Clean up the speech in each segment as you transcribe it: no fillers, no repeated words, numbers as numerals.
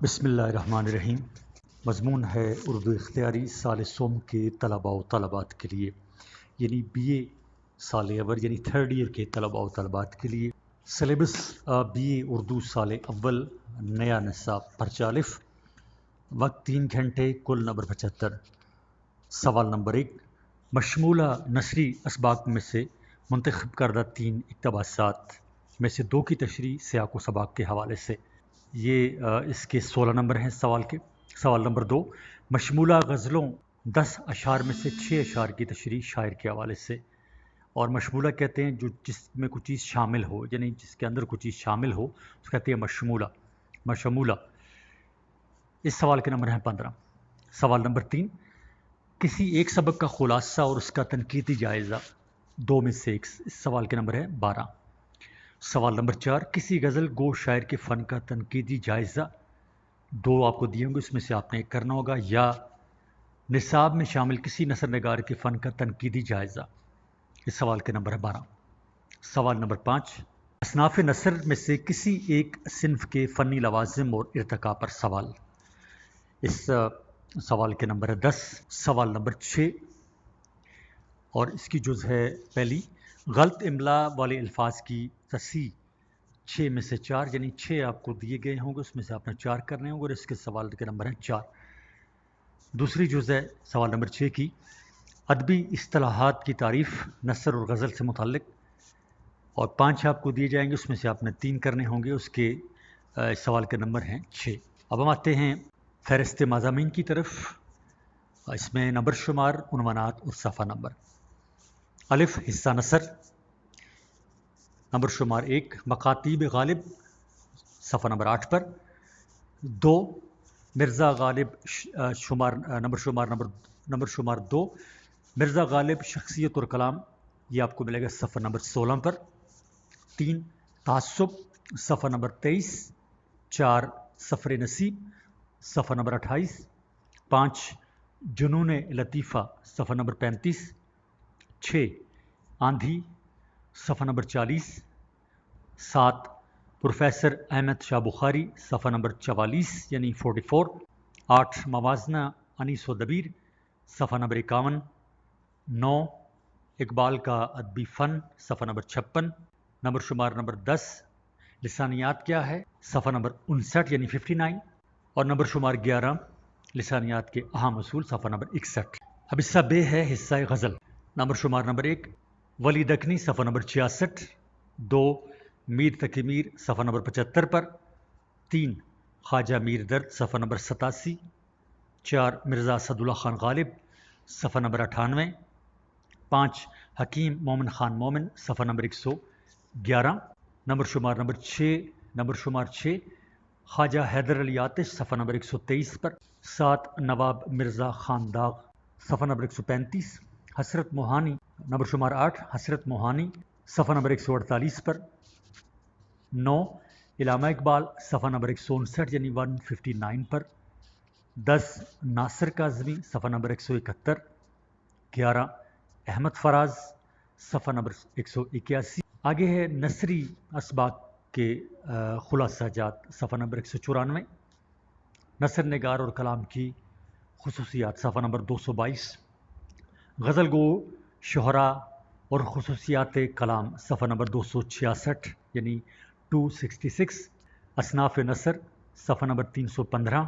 بسم اللہ الرحمن الرحیم۔ مضمون ہے اردو اختیاری سال سوم کے طلباء و طالبات کے لیے، یعنی بی اے سال اول یعنی تھرڈ ایئر کے طلباء و طالبات کے لیے۔ سلیبس بی اے اردو سال اول، نیا نصاب پرچہ الف، وقت 3 گھنٹے، کل نمبر 75۔ سوال نمبر 1، مشمولہ نثری اسباق میں سے منتخب کردہ 3 اقتباسات میں سے 2 کی تشریح سیاق و سباق کے حوالے سے۔ یہ اس کے 16 نمبر ہیں سوال کے۔ سوال نمبر 2، مشمولہ غزلوں 10 اشعار میں سے 6 اشعار کی تشریح شاعر کے حوالے سے۔ اور مشمولہ کہتے ہیں جس میں کوئی چیز شامل ہو، یعنی جس کے اندر کوئی چیز شامل ہو اس کہتے ہیں مشمولہ۔ اس سوال کے نمبر ہیں 15۔ سوال نمبر 3، کسی ایک سبق کا خلاصہ اور اس کا تنقیدی جائزہ 2 میں سے 1۔ اس سوال کے نمبر ہے 12۔ سوال نمبر 4، کسی غزل گو شاعر کے فن کا تنقیدی جائزہ 2 آپ کو دیے ہوں گے، اس میں سے آپ نے ایک کرنا ہوگا، یا نصاب میں شامل کسی نثر نگار کے فن کا تنقیدی جائزہ۔ اس سوال کے نمبر ہے 12۔ سوال نمبر 5، اصناف نثر میں سے کسی ایک صنف کے فنی لوازم اور ارتقاء پر سوال۔ اس سوال کے نمبر ہے 10۔ سوال نمبر 6، اور اس کی جز ہے پہلی، غلط املا والے الفاظ کی تصحیح 6 میں سے 4، یعنی 6 آپ کو دیے گئے ہوں گے، اس میں سے آپ نے 4 کرنے ہوں گے، اور اس کے سوال کے نمبر ہیں 4۔ دوسری جز ہے سوال نمبر 6 کی، ادبی اصطلاحات کی تعریف نثر اور غزل سے متعلق، اور 5 آپ کو دیے جائیں گے، اس میں سے آپ نے 3 کرنے ہوں گے، اس کے سوال کے نمبر ہیں 6۔ اب ہم آتے ہیں فہرست مضامین کی طرف۔ اس میں نمبر شمار، عنوانات اور صفحہ نمبر۔ الف، حصہ نثر، نمبر شمار 1، مکاتیب غالب، صفحہ نمبر 8 پر۔ 2، مرزا غالب، نمبر شمار 2، مرزا غالب شخصیت اور کلام، یہ آپ کو ملے گا صفحہ نمبر 16 پر۔ 3، تعصب، صفحہ نمبر 23۔ 4، سفر نصیب، صفحہ نمبر 28۔ 5، جنون لطیفہ، صفحہ نمبر 35۔ 6، آندھی، صفحہ نمبر 40۔ 7، پروفیسر احمد شاہ بخاری، صفحہ نمبر 44 یعنی 44۔ 8، موازنہ انیس و دبیر، صفحہ نمبر 51۔ 9، اقبال کا ادبی فن، صفحہ نمبر 56۔ نمبر شمار نمبر 10، لسانیات کیا ہے، صفحہ نمبر 59 یعنی 59۔ اور نمبر شمار 11، لسانیات کے اہم اصول، صفحہ نمبر 61۔ اب حصہ بے ہے حصہ غزل۔ نمبر شمار نمبر 1، ولی دکنی، صفحہ نمبر 66۔ 2، میر تقی میر، صفحہ نمبر 75 پر۔ 3، خواجہ میر درد، صفحہ نمبر 87۔ 4، مرزا اسد اللہ خان غالب، صفحہ نمبر 98۔ 5، حکیم مومن خان مومن، صفحہ نمبر 111۔ نمبر شمار 6، خواجہ حیدر علی آتش، صفحہ نمبر 123 پر۔ 7، نواب مرزا خان داغ، صفحہ نمبر 135۔ حسرت موہانی، نمبر شمار 8، حسرت موہانی، صفحہ نمبر 148 پر۔ 9، علامہ اقبال، صفحہ نمبر 159 یعنی 159 پر۔ 10، ناصر کاظمی، صفحہ نمبر 171۔ 11، احمد فراز، صفحہ نمبر 181۔ آگے ہے نثری اسباق کے خلاصہ جات، صفحہ نمبر 194۔ نثر نگار اور کلام کی خصوصیات، صفحہ نمبر 222۔ غزل گو شہراء اور خصوصیات کلام، صفحہ نمبر 266 یعنی 266۔ اصناف نثر، صفحہ نمبر 315۔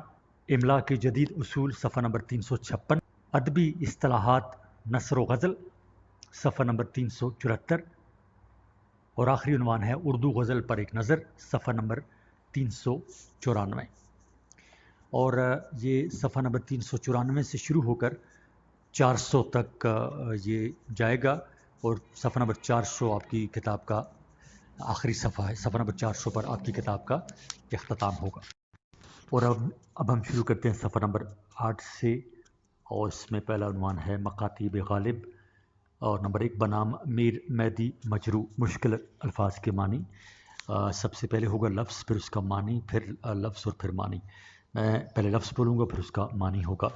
املا کے جدید اصول، صفحہ نمبر 356۔ ادبی اصطلاحات نثر و غزل، صفحہ نمبر 374۔ اور آخری عنوان ہے اردو غزل پر ایک نظر، صفحہ نمبر 394۔ اور یہ صفحہ نمبر 394 سے شروع ہو کر 400 تک یہ جائے گا، اور صفحہ نمبر 400 آپ کی کتاب کا آخری صفحہ ہے، صفحہ نمبر 400 پر آپ کی کتاب کا اختتام ہوگا۔ اور اب ہم شروع کرتے ہیں صفحہ نمبر 8 سے، اور اس میں پہلا عنوان ہے مکاتیب غالب، اور نمبر 1، بنام میر مہدی مجروح، مشکل الفاظ کے معنی۔ سب سے پہلے ہوگا لفظ، پھر اس کا معنی، پھر لفظ اور پھر معنی۔ میں پہلے لفظ بولوں گا، پھر اس کا معنی ہوگا،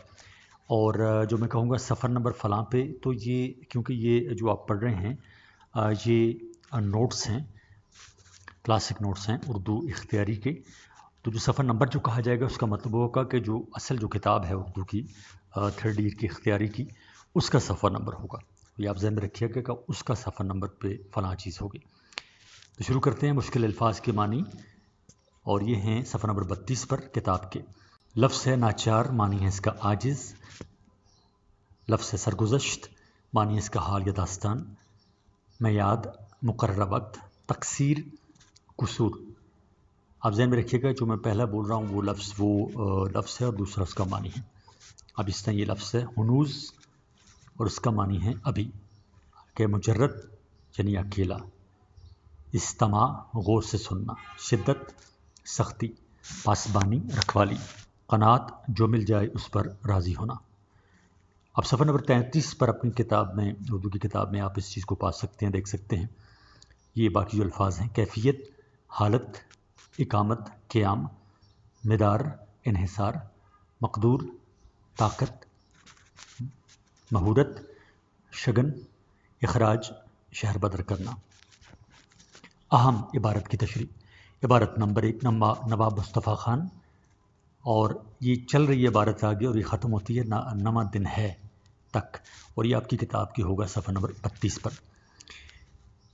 اور جو میں کہوں گا صفحہ نمبر فلاں پہ، تو یہ کیونکہ یہ جو آپ پڑھ رہے ہیں یہ نوٹس ہیں، کلاسک نوٹس ہیں اردو اختیاری کے، تو جو صفحہ نمبر جو کہا جائے گا اس کا مطلب ہوگا کہ جو اصل جو کتاب ہے اردو کی 3rd ایئر کی اختیاری کی، اس کا صفحہ نمبر ہوگا. یہ آپ ذہن میں رکھیے گا کہ اس کا صفحہ نمبر پہ فلاں چیز ہوگی. تو شروع کرتے ہیں مشکل الفاظ کے معنی، اور یہ ہیں صفحہ نمبر 32 پر کتاب کے. لفظ ہے ناچار، معنی ہے اس کا عاجز. لفظ ہے سرگزشت، معنی ہے اس کا حال یا داستان. میعاد، مقررہ وقت. تقصیر، قصور. آپ ذہن میں رکھیے گا جو میں پہلا بول رہا ہوں وہ لفظ ہے اور دوسرا اس کا معنی ہے. اب اس طرح یہ لفظ ہے ہنوز، اور اس کا معنی ہے ابھی، کہ مجرد یعنی اکیلا. استماع، غور سے سننا. شدت، سختی. پاسبانی، رکھوالی. قناعت، جو مل جائے اس پر راضی ہونا. اب صفحہ نمبر 33 پر اپنی کتاب میں، اردو کی کتاب میں، آپ اس چیز کو پا سکتے ہیں، دیکھ سکتے ہیں. یہ باقی جو الفاظ ہیں: کیفیت، حالت، اقامت، قیام. مدار، انحصار. مقدور، طاقت. مہورت، شگن. اخراج، شہر بدر کرنا. اہم عبارت کی تشریح. عبارت نمبر 1 نواب مصطفیٰ خان، اور یہ چل رہی ہے عبارت آگے اور یہ ختم ہوتی ہے نواں دن ہے تک، اور یہ آپ کی کتاب کی ہوگا صفحہ نمبر 32 پر.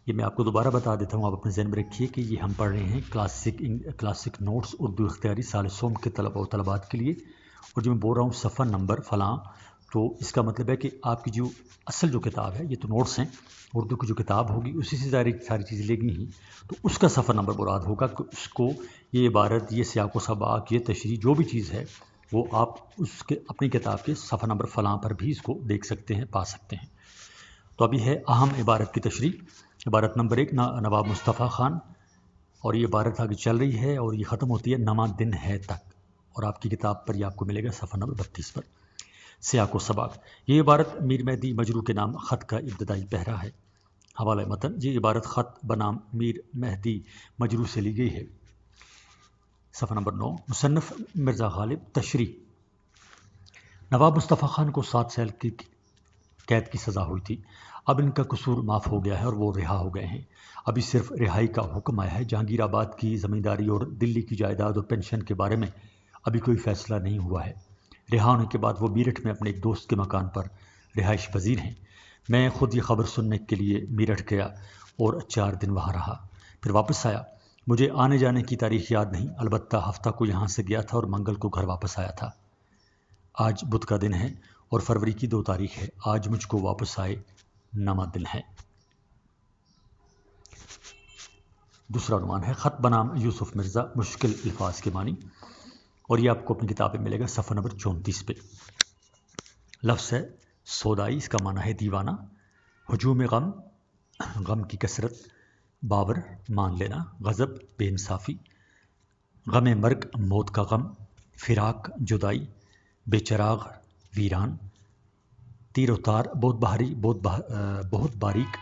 یہ میں آپ کو دوبارہ بتا دیتا ہوں، آپ اپنے ذہن میں رکھیے کہ یہ ہم پڑھ رہے ہیں کلاسک نوٹس اردو اختیاری سال سوم کے طلباء و طلبات کے لیے. اور جو میں بول رہا ہوں صفحہ نمبر فلاں، تو اس کا مطلب ہے کہ آپ کی جو اصل جو کتاب ہے، یہ تو نوٹس ہیں، اردو کی جو کتاب ہوگی اسی سے ساری چیزیں لکھنی ہیں، تو اس کا صفحہ نمبر مراد ہوگا کہ اس کو یہ عبارت، یہ سیاق و سباق، یہ تشریح، جو بھی چیز ہے وہ آپ اس کے اپنی کتاب کے صفحہ نمبر فلاں پر بھی اس کو دیکھ سکتے ہیں، پا سکتے ہیں. تو ابھی ہے اہم عبارت کی تشریح. عبارت نمبر 1 نواب مصطفیٰ خان، اور یہ عبارت آگے چل رہی ہے اور یہ ختم ہوتی ہے نواں دن ہے تک، اور آپ کی کتاب پر یہ آپ کو ملے گا صفحہ نمبر 32 پر. سیاق و سباق. یہ عبارت میر مہدی مجروح کے نام خط کا ابتدائی پہرا ہے. حوالہ متن. یہ عبارت خط بنام میر مہدی مجروح سے لی گئی ہے. صفحہ نمبر 9. مصنف مرزا غالب. تشریح. نواب مصطفیٰ خان کو 7 سال کی قید کی سزا ہوئی تھی. اب ان کا قصور معاف ہو گیا ہے اور وہ رہا ہو گئے ہیں. ابھی صرف رہائی کا حکم آیا ہے. جہانگیر آباد کی زمینداری اور دلی کی جائیداد اور پینشن کے بارے میں ابھی کوئی فیصلہ نہیں ہوا ہے. رہا ہونے کے بعد وہ میرٹھ میں اپنے ایک دوست کے مکان پر رہائش پذیر ہیں. میں خود یہ خبر سننے کے لیے میرٹھ گیا اور 4 دن وہاں رہا، پھر واپس آیا. مجھے آنے جانے کی تاریخ یاد نہیں، البتہ ہفتہ کو یہاں سے گیا تھا اور منگل کو گھر واپس آیا تھا. آج بدھ کا دن ہے اور فروری کی 2 تاریخ ہے. آج مجھ کو واپس آئے نواں دن ہے. دوسرا عنوان ہے خط بنام یوسف مرزا، مشکل الفاظ کے معنی، اور یہ آپ کو اپنی کتاب میں ملے گا صفحہ نمبر 34 پہ. لفظ ہے سودائی، اس کا معنی ہے دیوانہ. ہجوم غم، غم کی کثرت. باور، مان لینا. غضب، بے انصافی. غم مرگ، موت کا غم. فراق، جدائی. بے چراغ، ویران. تیر و تار، بہت بھاری، بہت باریک.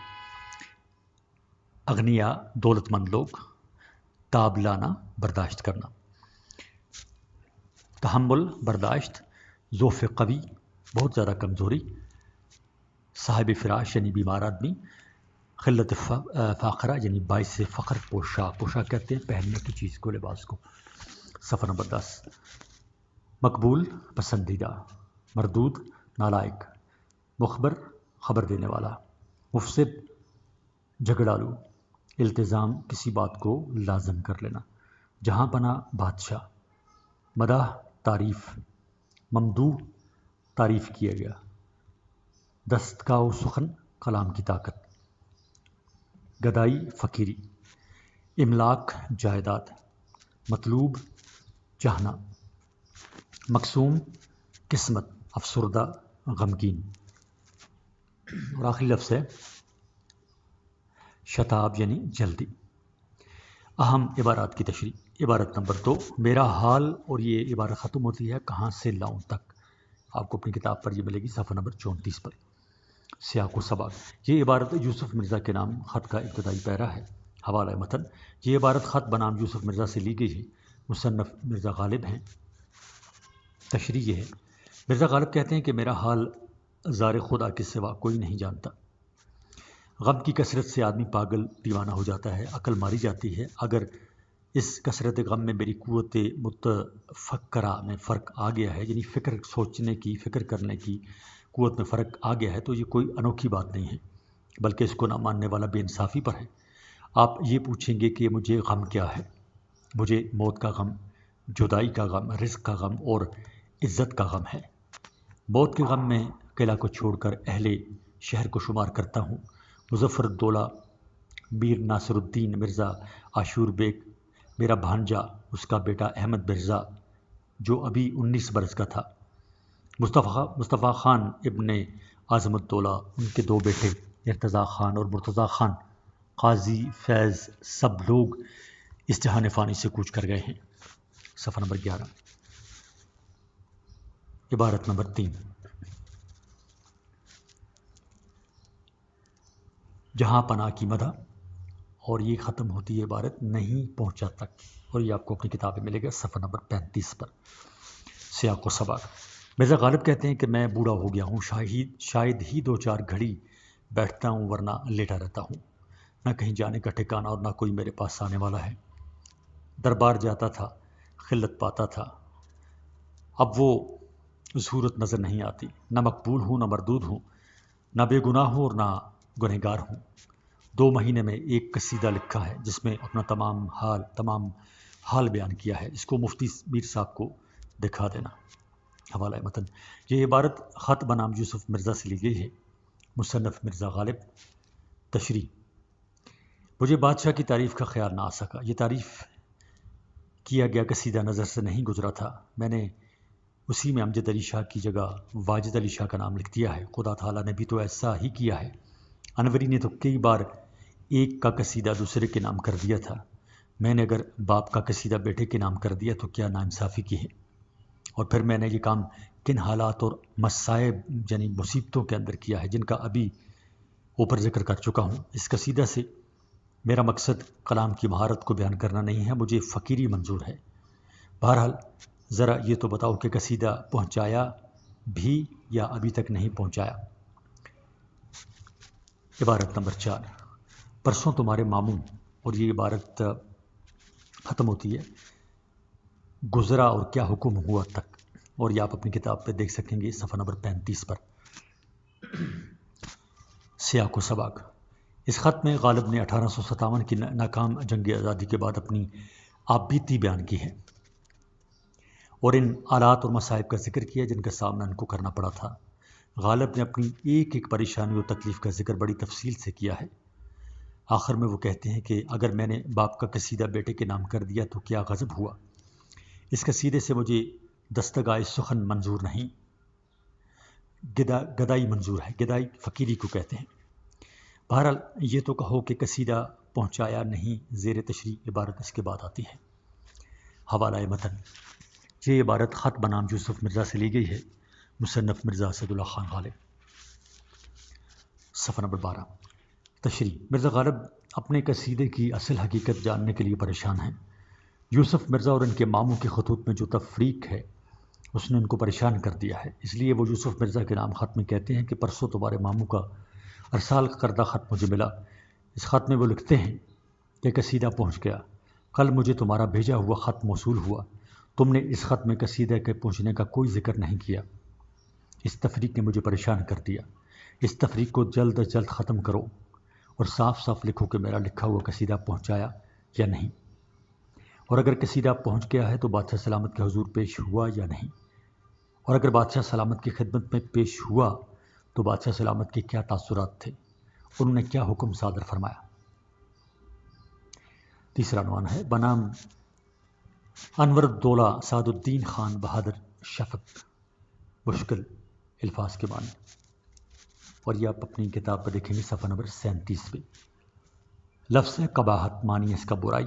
اغنیا، دولت مند لوگ. تاب لانا، برداشت کرنا. تحمل، برداشت. ضعف قوی، بہت زیادہ کمزوری. صاحب فراش یعنی بیمار آدمی. خلت فاقرہ یعنی باعث فخر پوشاک. پوشاک کہتے ہیں پہننے کی چیز کو، لباس کو. صفحہ نمبر 10. مقبول، پسندیدہ. مردود، نالائق. مخبر، خبر دینے والا. مفسد، جھگڑالو. التزام، کسی بات کو لازم کر لینا. جہاں پناہ، بادشاہ. مداح، تعریف. ممدوح، تعریف کیا گیا. دستگاہ سخن، کلام کی طاقت. گدائی، فقیری. املاک، جائیداد. مطلوب، چاہنا. مقسوم، قسمت. افسردہ، غمگین. اور آخری لفظ ہے شتاب یعنی جلدی. اہم عبارات کی تشریح. عبارت نمبر 2 میرا حال، اور یہ عبارت ختم ہوتی ہے کہاں سے لاؤں تک. آپ کو اپنی کتاب پر یہ ملے گی صفحہ نمبر 34 پر. سیاق و سباق. یہ عبارت یوسف مرزا کے نام خط کا ابتدائی پیرا ہے. حوالہ متن. یہ عبارت خط بنام یوسف مرزا سے لی گئی ہے. مصنف مرزا غالب ہیں. تشریح یہ ہے. مرزا غالب کہتے ہیں کہ میرا حال زار خدا کے سوا کوئی نہیں جانتا. غم کی کثرت سے آدمی پاگل، دیوانہ ہو جاتا ہے، عقل ماری جاتی ہے. اگر اس کثرت غم میں میری قوت متفکرہ میں فرق آ گیا ہے، یعنی فکر سوچنے کی، فکر کرنے کی قوت میں فرق آ گیا ہے، تو یہ کوئی انوکھی بات نہیں ہے، بلکہ اس کو نہ ماننے والا بے انصافی پر ہے۔ آپ یہ پوچھیں گے کہ مجھے غم کیا ہے؟ مجھے موت کا غم، جدائی کا غم، رزق کا غم اور عزت کا غم ہے۔ موت کے غم میں قلعہ کو چھوڑ کر اہل شہر کو شمار کرتا ہوں۔ مظفر الدولہ میر ناصر الدین مرزا عاشور بیگ، میرا بھانجا، اس کا بیٹا احمد مرزا جو ابھی 19 برس کا تھا، مصطفیٰ خان ابن اعظم الدولہ، ان کے 2 بیٹے ارتضیٰ خان اور مرتضیٰ خان، قاضی فیض، سب لوگ اس جہان فانی سے کوچ کر گئے ہیں۔ صفحہ نمبر 11، عبارت نمبر 3، جہاں پناہ کی مدح، اور یہ ختم ہوتی ہے عبارت نہیں پہنچا تک، اور یہ آپ کو اپنی کتاب میں ملے گا صفحہ نمبر 35 پر۔ سیاق و سباق۔ مرزا غالب کہتے ہیں کہ میں بوڑھا ہو گیا ہوں، شاید ہی 2-4 گھڑی بیٹھتا ہوں ورنہ لیٹا رہتا ہوں، نہ کہیں جانے کا ٹھکانہ اور نہ کوئی میرے پاس آنے والا ہے۔ دربار جاتا تھا، خلت پاتا تھا، اب وہ ضرورت نظر نہیں آتی، نہ مقبول ہوں نہ مردود ہوں، نہ بے گناہ ہوں اور نہ گنہگار ہوں۔ 2 مہینے میں ایک قصیدہ لکھا ہے جس میں اپنا تمام حال بیان کیا ہے، اس کو مفتی میر صاحب کو دکھا دینا۔ حوالہ متن۔ یہ عبارت خط بنام یوسف مرزا سے لی گئی ہے۔ مصنف مرزا غالب۔ تشریح۔ مجھے بادشاہ کی تعریف کا خیال نہ آ سکا، یہ تعریف کیا گیا قصیدہ نظر سے نہیں گزرا تھا، میں نے اسی میں امجد علی شاہ کی جگہ واجد علی شاہ کا نام لکھ دیا ہے۔ خدا تعالیٰ نے بھی تو ایسا ہی کیا ہے، انوری نے تو کئی بار ایک کا قصیدہ دوسرے کے نام کر دیا تھا، میں نے اگر باپ کا قصیدہ بیٹے کے نام کر دیا تو کیا ناانصافی کی ہے؟ اور پھر میں نے یہ کام کن حالات اور مصائب یعنی مصیبتوں کے اندر کیا ہے جن کا ابھی اوپر ذکر کر چکا ہوں۔ اس قصیدہ سے میرا مقصد کلام کی مہارت کو بیان کرنا نہیں ہے، مجھے فقیری منظور ہے۔ بہرحال ذرا یہ تو بتاؤ کہ قصیدہ پہنچایا بھی یا ابھی تک نہیں پہنچایا؟ عبارت نمبر 4، پرسوں تمہارے ماموں، اور یہ عبارت ختم ہوتی ہے گزرا اور کیا حکم ہوا تک، اور یہ آپ اپنی کتاب پہ دیکھ سکیں گے صفحہ نمبر 35 پر۔ سیاق و سباق۔ اس خط میں غالب نے 1857 کی ناکام جنگ آزادی کے بعد اپنی آپ بیتی بیان کی ہے اور ان آلات اور مصائب کا ذکر کیا جن کا سامنا ان کو کرنا پڑا تھا۔ غالب نے اپنی ایک ایک پریشانی اور تکلیف کا ذکر بڑی تفصیل سے کیا ہے۔ آخر میں وہ کہتے ہیں کہ اگر میں نے باپ کا قصیدہ بیٹے کے نام کر دیا تو کیا غضب ہوا؟ اس قصیدے سے مجھے دستگائے سخن منظور نہیں، گدائی منظور ہے، گدائی فقیری کو کہتے ہیں۔ بہرحال یہ تو کہو کہ قصیدہ پہنچایا نہیں، زیر تشریح عبارت اس کے بعد آتی ہے۔ حوالہ متن۔ یہ عبارت خط بنام یوسف مرزا سے لی گئی ہے۔ مصنف مرزا اسد اللہ خان غالب۔ صفحہ نمبر 12۔ تشریح۔ مرزا غالب اپنے قصیدے کی اصل حقیقت جاننے کے لیے پریشان ہیں۔ یوسف مرزا اور ان کے ماموں کے خطوط میں جو تفریق ہے اس نے ان کو پریشان کر دیا ہے، اس لیے وہ یوسف مرزا کے نام خط میں کہتے ہیں کہ پرسوں تمہارے ماموں کا ارسال کردہ خط مجھے ملا۔ اس خط میں وہ لکھتے ہیں کہ قصیدہ پہنچ گیا، کل مجھے تمہارا بھیجا ہوا خط موصول ہوا، تم نے اس خط میں قصیدہ کے پہنچنے کا کوئی ذکر نہیں کیا۔ اس تفریق نے مجھے پریشان کر دیا، اس تفریق کو جلد از جلد ختم کرو اور صاف صاف لکھو کہ میرا لکھا ہوا قصیدہ پہنچایا یا نہیں، اور اگر قصیدہ پہنچ گیا ہے تو بادشاہ سلامت کے حضور پیش ہوا یا نہیں، اور اگر بادشاہ سلامت کی خدمت میں پیش ہوا تو بادشاہ سلامت کے کیا تاثرات تھے، انہوں نے کیا حکم صادر فرمایا۔ تیسرا عنوان ہے بنام انور الدولہ سعد الدین خان بہادر شفق، مشکل الفاظ کے معنی، اور یہ آپ اپنی کتاب پر دیکھیں گے صفحہ نمبر 37 پہ۔ لفظ قباحت معنی ہے اس کا برائی،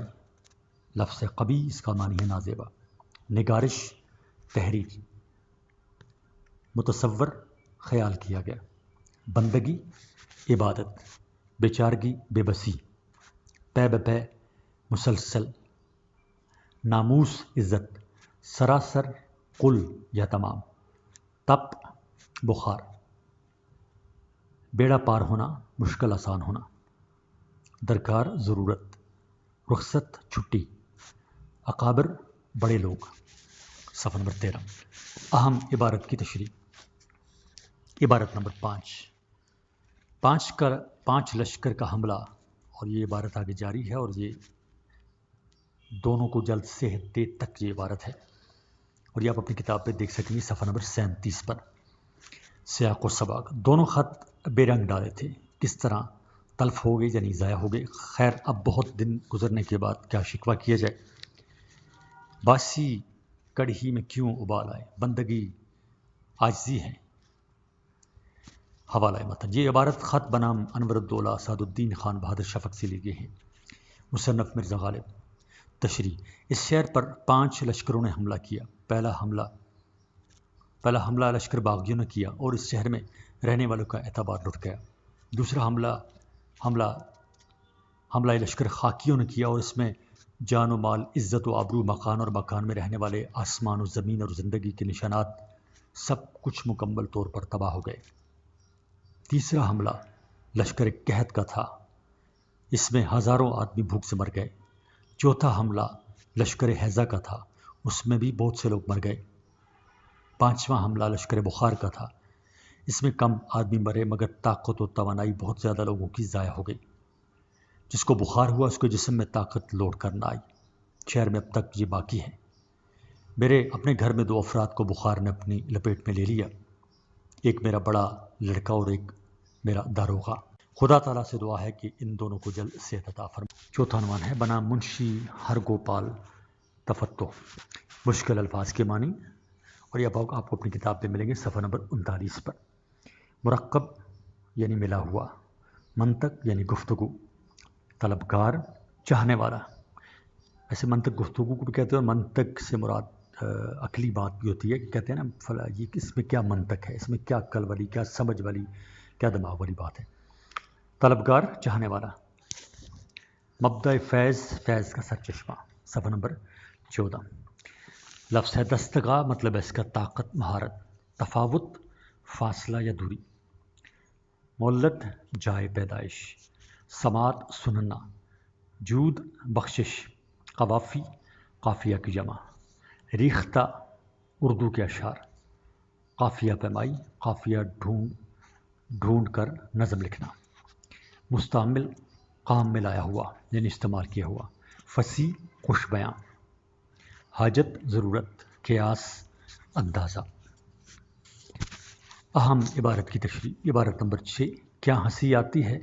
لفظ قبیح اس کا معنی ہے نازیبا۔ نگارش تحریر، متصور خیال کیا گیا، بندگی عبادت، بیچارگی بے بسی، پے بپے مسلسل، ناموس عزت، سراسر کل یا تمام، تپ بخار، بیڑا پار ہونا مشکل آسان ہونا، درکار ضرورت، رخصت چھٹی، اکابر بڑے لوگ، صفحہ نمبر 13۔ اہم عبارت کی تشریح، عبارت نمبر 5 لشکر کا حملہ، اور یہ عبارت آگے جاری ہے، اور یہ دونوں کو جلد سے دے تک یہ عبارت ہے، اور یہ آپ اپنی کتاب پہ دیکھ سکیں گے صفحہ نمبر 37 پر۔ سیاق و سباق، دونوں خط بے رنگ ڈالے تھے، کس طرح تلف ہو گئے یعنی ضائع ہو گئے۔ خیر اب بہت دن گزرنے کے بعد کیا شکوہ کیا جائے، باسی کڑھی میں کیوں ابال آئے، بندگی عاجزی ہے۔ حوالہ متن، یہ عبارت خط بنام انور الدولہ سعد الدین خان بہادر شفق سے لی گئی ہے۔ مصنف مرزا غالب۔ تشریح، اس شہر پر 5 لشکروں نے حملہ کیا۔ پہلا حملہ لشکر باغیوں نے کیا اور اس شہر میں رہنے والوں کا اعتبار لٹ گیا۔ دوسرا حملہ لشکر خاکیوں نے کیا اور اس میں جان و مال، عزت و آبرو، مکان اور مکان میں رہنے والے، آسمان و زمین اور زندگی کے نشانات سب کچھ مکمل طور پر تباہ ہو گئے۔ تیسرا حملہ لشکر قحط کا تھا، اس میں ہزاروں آدمی بھوک سے مر گئے۔ چوتھا حملہ لشکر حیضہ کا تھا، اس میں بھی بہت سے لوگ مر گئے۔ پانچواں حملہ لشکر بخار کا تھا، اس میں کم آدمی مرے مگر طاقت و توانائی بہت زیادہ لوگوں کی ضائع ہو گئی۔ جس کو بخار ہوا اس کے جسم میں طاقت لوٹ کر نہ آئی۔ شہر میں اب تک یہ باقی ہے۔ میرے اپنے گھر میں 2 افراد کو بخار نے اپنی لپیٹ میں لے لیا، ایک میرا بڑا لڑکا اور ایک میرا داروغہ۔ خدا تعالیٰ سے دعا ہے کہ ان دونوں کو جلد صحت عطا فرمائے۔ چوتھا عنوان ہے بنام منشی ہرگوپال تفتح، مشکل الفاظ کے معنی، اور یہ آپ کو اپنی کتاب پہ ملیں گے صفحہ نمبر 39 پر۔ مرکب یعنی ملا ہوا، منطق یعنی گفتگو، طلبگار چاہنے والا۔ ایسے منطق گفتگو کو بھی کہتے ہیں، اور منطق سے مراد عقلی بات بھی ہوتی ہے، کہ کہتے ہیں نا فلاں یہ اس میں کیا منطق ہے، اس میں کیا عقل والی، کیا سمجھ والی، کیا دماغ والی بات ہے۔ طلبگار چاہنے والا۔ مبدأ فیض کا سرچشمہ، صفحہ نمبر 14۔ لفظ ہے دستگاہ، مطلب ہے اس کا طاقت، مہارت۔ تفاوت فاصلہ یا دوری۔ مولد جائے پیدائش۔ سماعت سننا۔ جود بخشش۔ قوافی قافیہ کی جمع۔ ریختہ اردو کے اشعار۔ قافیہ پیمائی، قافیہ ڈھونڈ کر نظم لکھنا۔ مستعمل کام میں لایا ہوا یعنی استعمال کیا ہوا۔ فصیح خوش بیاں۔ حاجت ضرورت، قیاس اندازہ۔ اہم عبارت کی تشریح، عبارت نمبر 6، کیا ہنسی آتی ہے،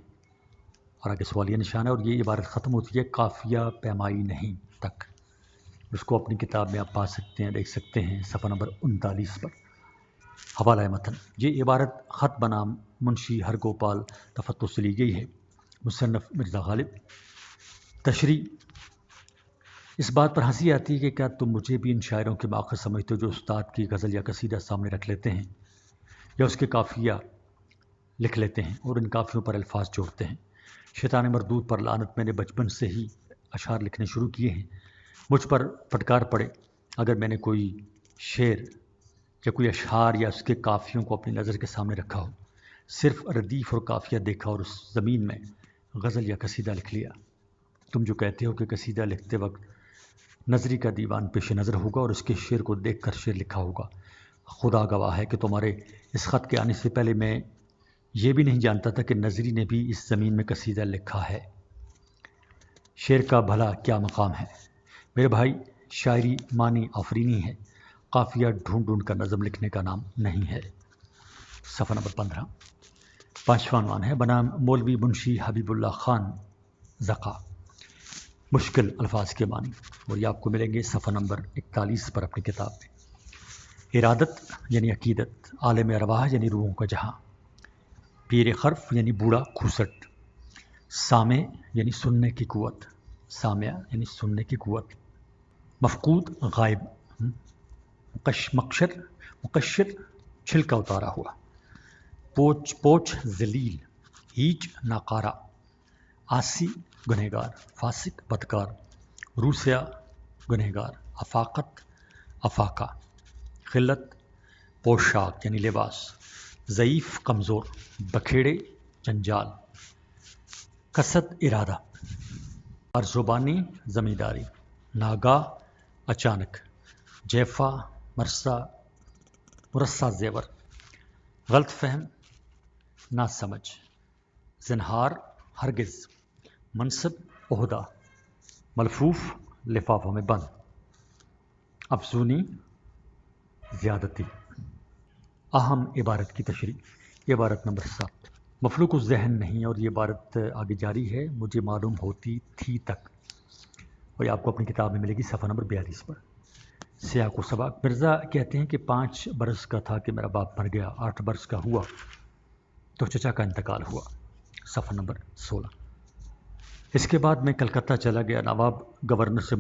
اور آگے سوالیہ نشان ہے، اور یہ عبارت ختم ہوتی ہے قافیہ پیمائی نہیں تک۔ اس کو اپنی کتاب میں آپ پا سکتے ہیں، دیکھ سکتے ہیں صفحہ نمبر 39 پر۔ حوالہ متن، یہ عبارت خط بنام منشی ہرگوپال تفتح سے لی گئی ہے۔ مصنف مرزا غالب۔ تشریح، اس بات پر ہنسی آتی ہے کہ کیا تم مجھے بھی ان شاعروں کے ماخذ سمجھتے ہو جو استاد کی غزل یا قصیدہ سامنے رکھ لیتے ہیں یا اس کے قافیہ لکھ لیتے ہیں اور ان قافیوں پر الفاظ جوڑتے ہیں۔ شیطان مردود پر لعنت، میں نے بچپن سے ہی اشعار لکھنے شروع کیے ہیں۔ مجھ پر پھٹکار پڑے اگر میں نے کوئی شعر یا کوئی اشعار یا اس کے قافیوں کو اپنی نظر کے سامنے رکھا ہو، صرف ردیف اور قافیہ دیکھا اور اس زمین میں غزل یا قصیدہ لکھ لیا۔ تم جو کہتے ہو کہ قصیدہ لکھتے وقت نظری کا دیوان پیش نظر ہوگا اور اس کے شعر کو دیکھ کر شعر لکھا ہوگا، خدا گواہ ہے کہ تمہارے اس خط کے آنے سے پہلے میں یہ بھی نہیں جانتا تھا کہ نظری نے بھی اس زمین میں قصیدہ لکھا ہے۔ شعر کا بھلا کیا مقام ہے میرے بھائی، شاعری معنی آفرینی ہے، قافیہ ڈھونڈ کر نظم لکھنے کا نام نہیں ہے۔ صفحہ نمبر 15۔ پانچواں عنوان ہے بنام مولوی منشی حبیب اللہ خان زکا، مشکل الفاظ کے معنی، اور یہ آپ کو ملیں گے صفحہ نمبر 41 پر اپنی کتاب میں۔ ارادت یعنی عقیدت، عالم ارواح یعنی روحوں کا جہاں، پیر خرف یعنی بوڑھا کھوسٹ، سامع یعنی سننے کی قوت، سامع یعنی سننے کی قوت، مفقود غائب، مقشر چھلکا اتارا ہوا، پوچھ ذلیل، ہیچ ناکارہ، عاصی گنہگار، فاسق بدکار، روسیا گنہگار، افاقت افاقہ، خلت پوشاک یعنی لباس، ضعیف کمزور، بکھیڑے جنجال، قصد ارادہ، ارزوبانی زمینداری، ناگاہ اچانک، جیفا، مرسا، مرصع زیور، غلط فہم، نا سمجھ، زنہار، ہرگز، منصب، عہدہ، ملفوف، لفافہ میں بند، افزونی، زیادتی۔ اہم عبارت کی تشریح، عبارت نمبر 7، مفلوق الذہن نہیں، اور یہ عبارت آگے جاری ہے، مجھے معلوم ہوتی تھی تک، اور یہ آپ کو اپنی کتاب میں ملے گی صفحہ نمبر 42 پر۔ سیاق و سباق، مرزا کہتے ہیں کہ 5 برس کا تھا کہ میرا باپ مر گیا، 8 برس کا ہوا تو چچا کا انتقال ہوا، صفحہ نمبر 16۔ اس کے بعد میں کلکتہ چلا گیا، نواب گورنر سے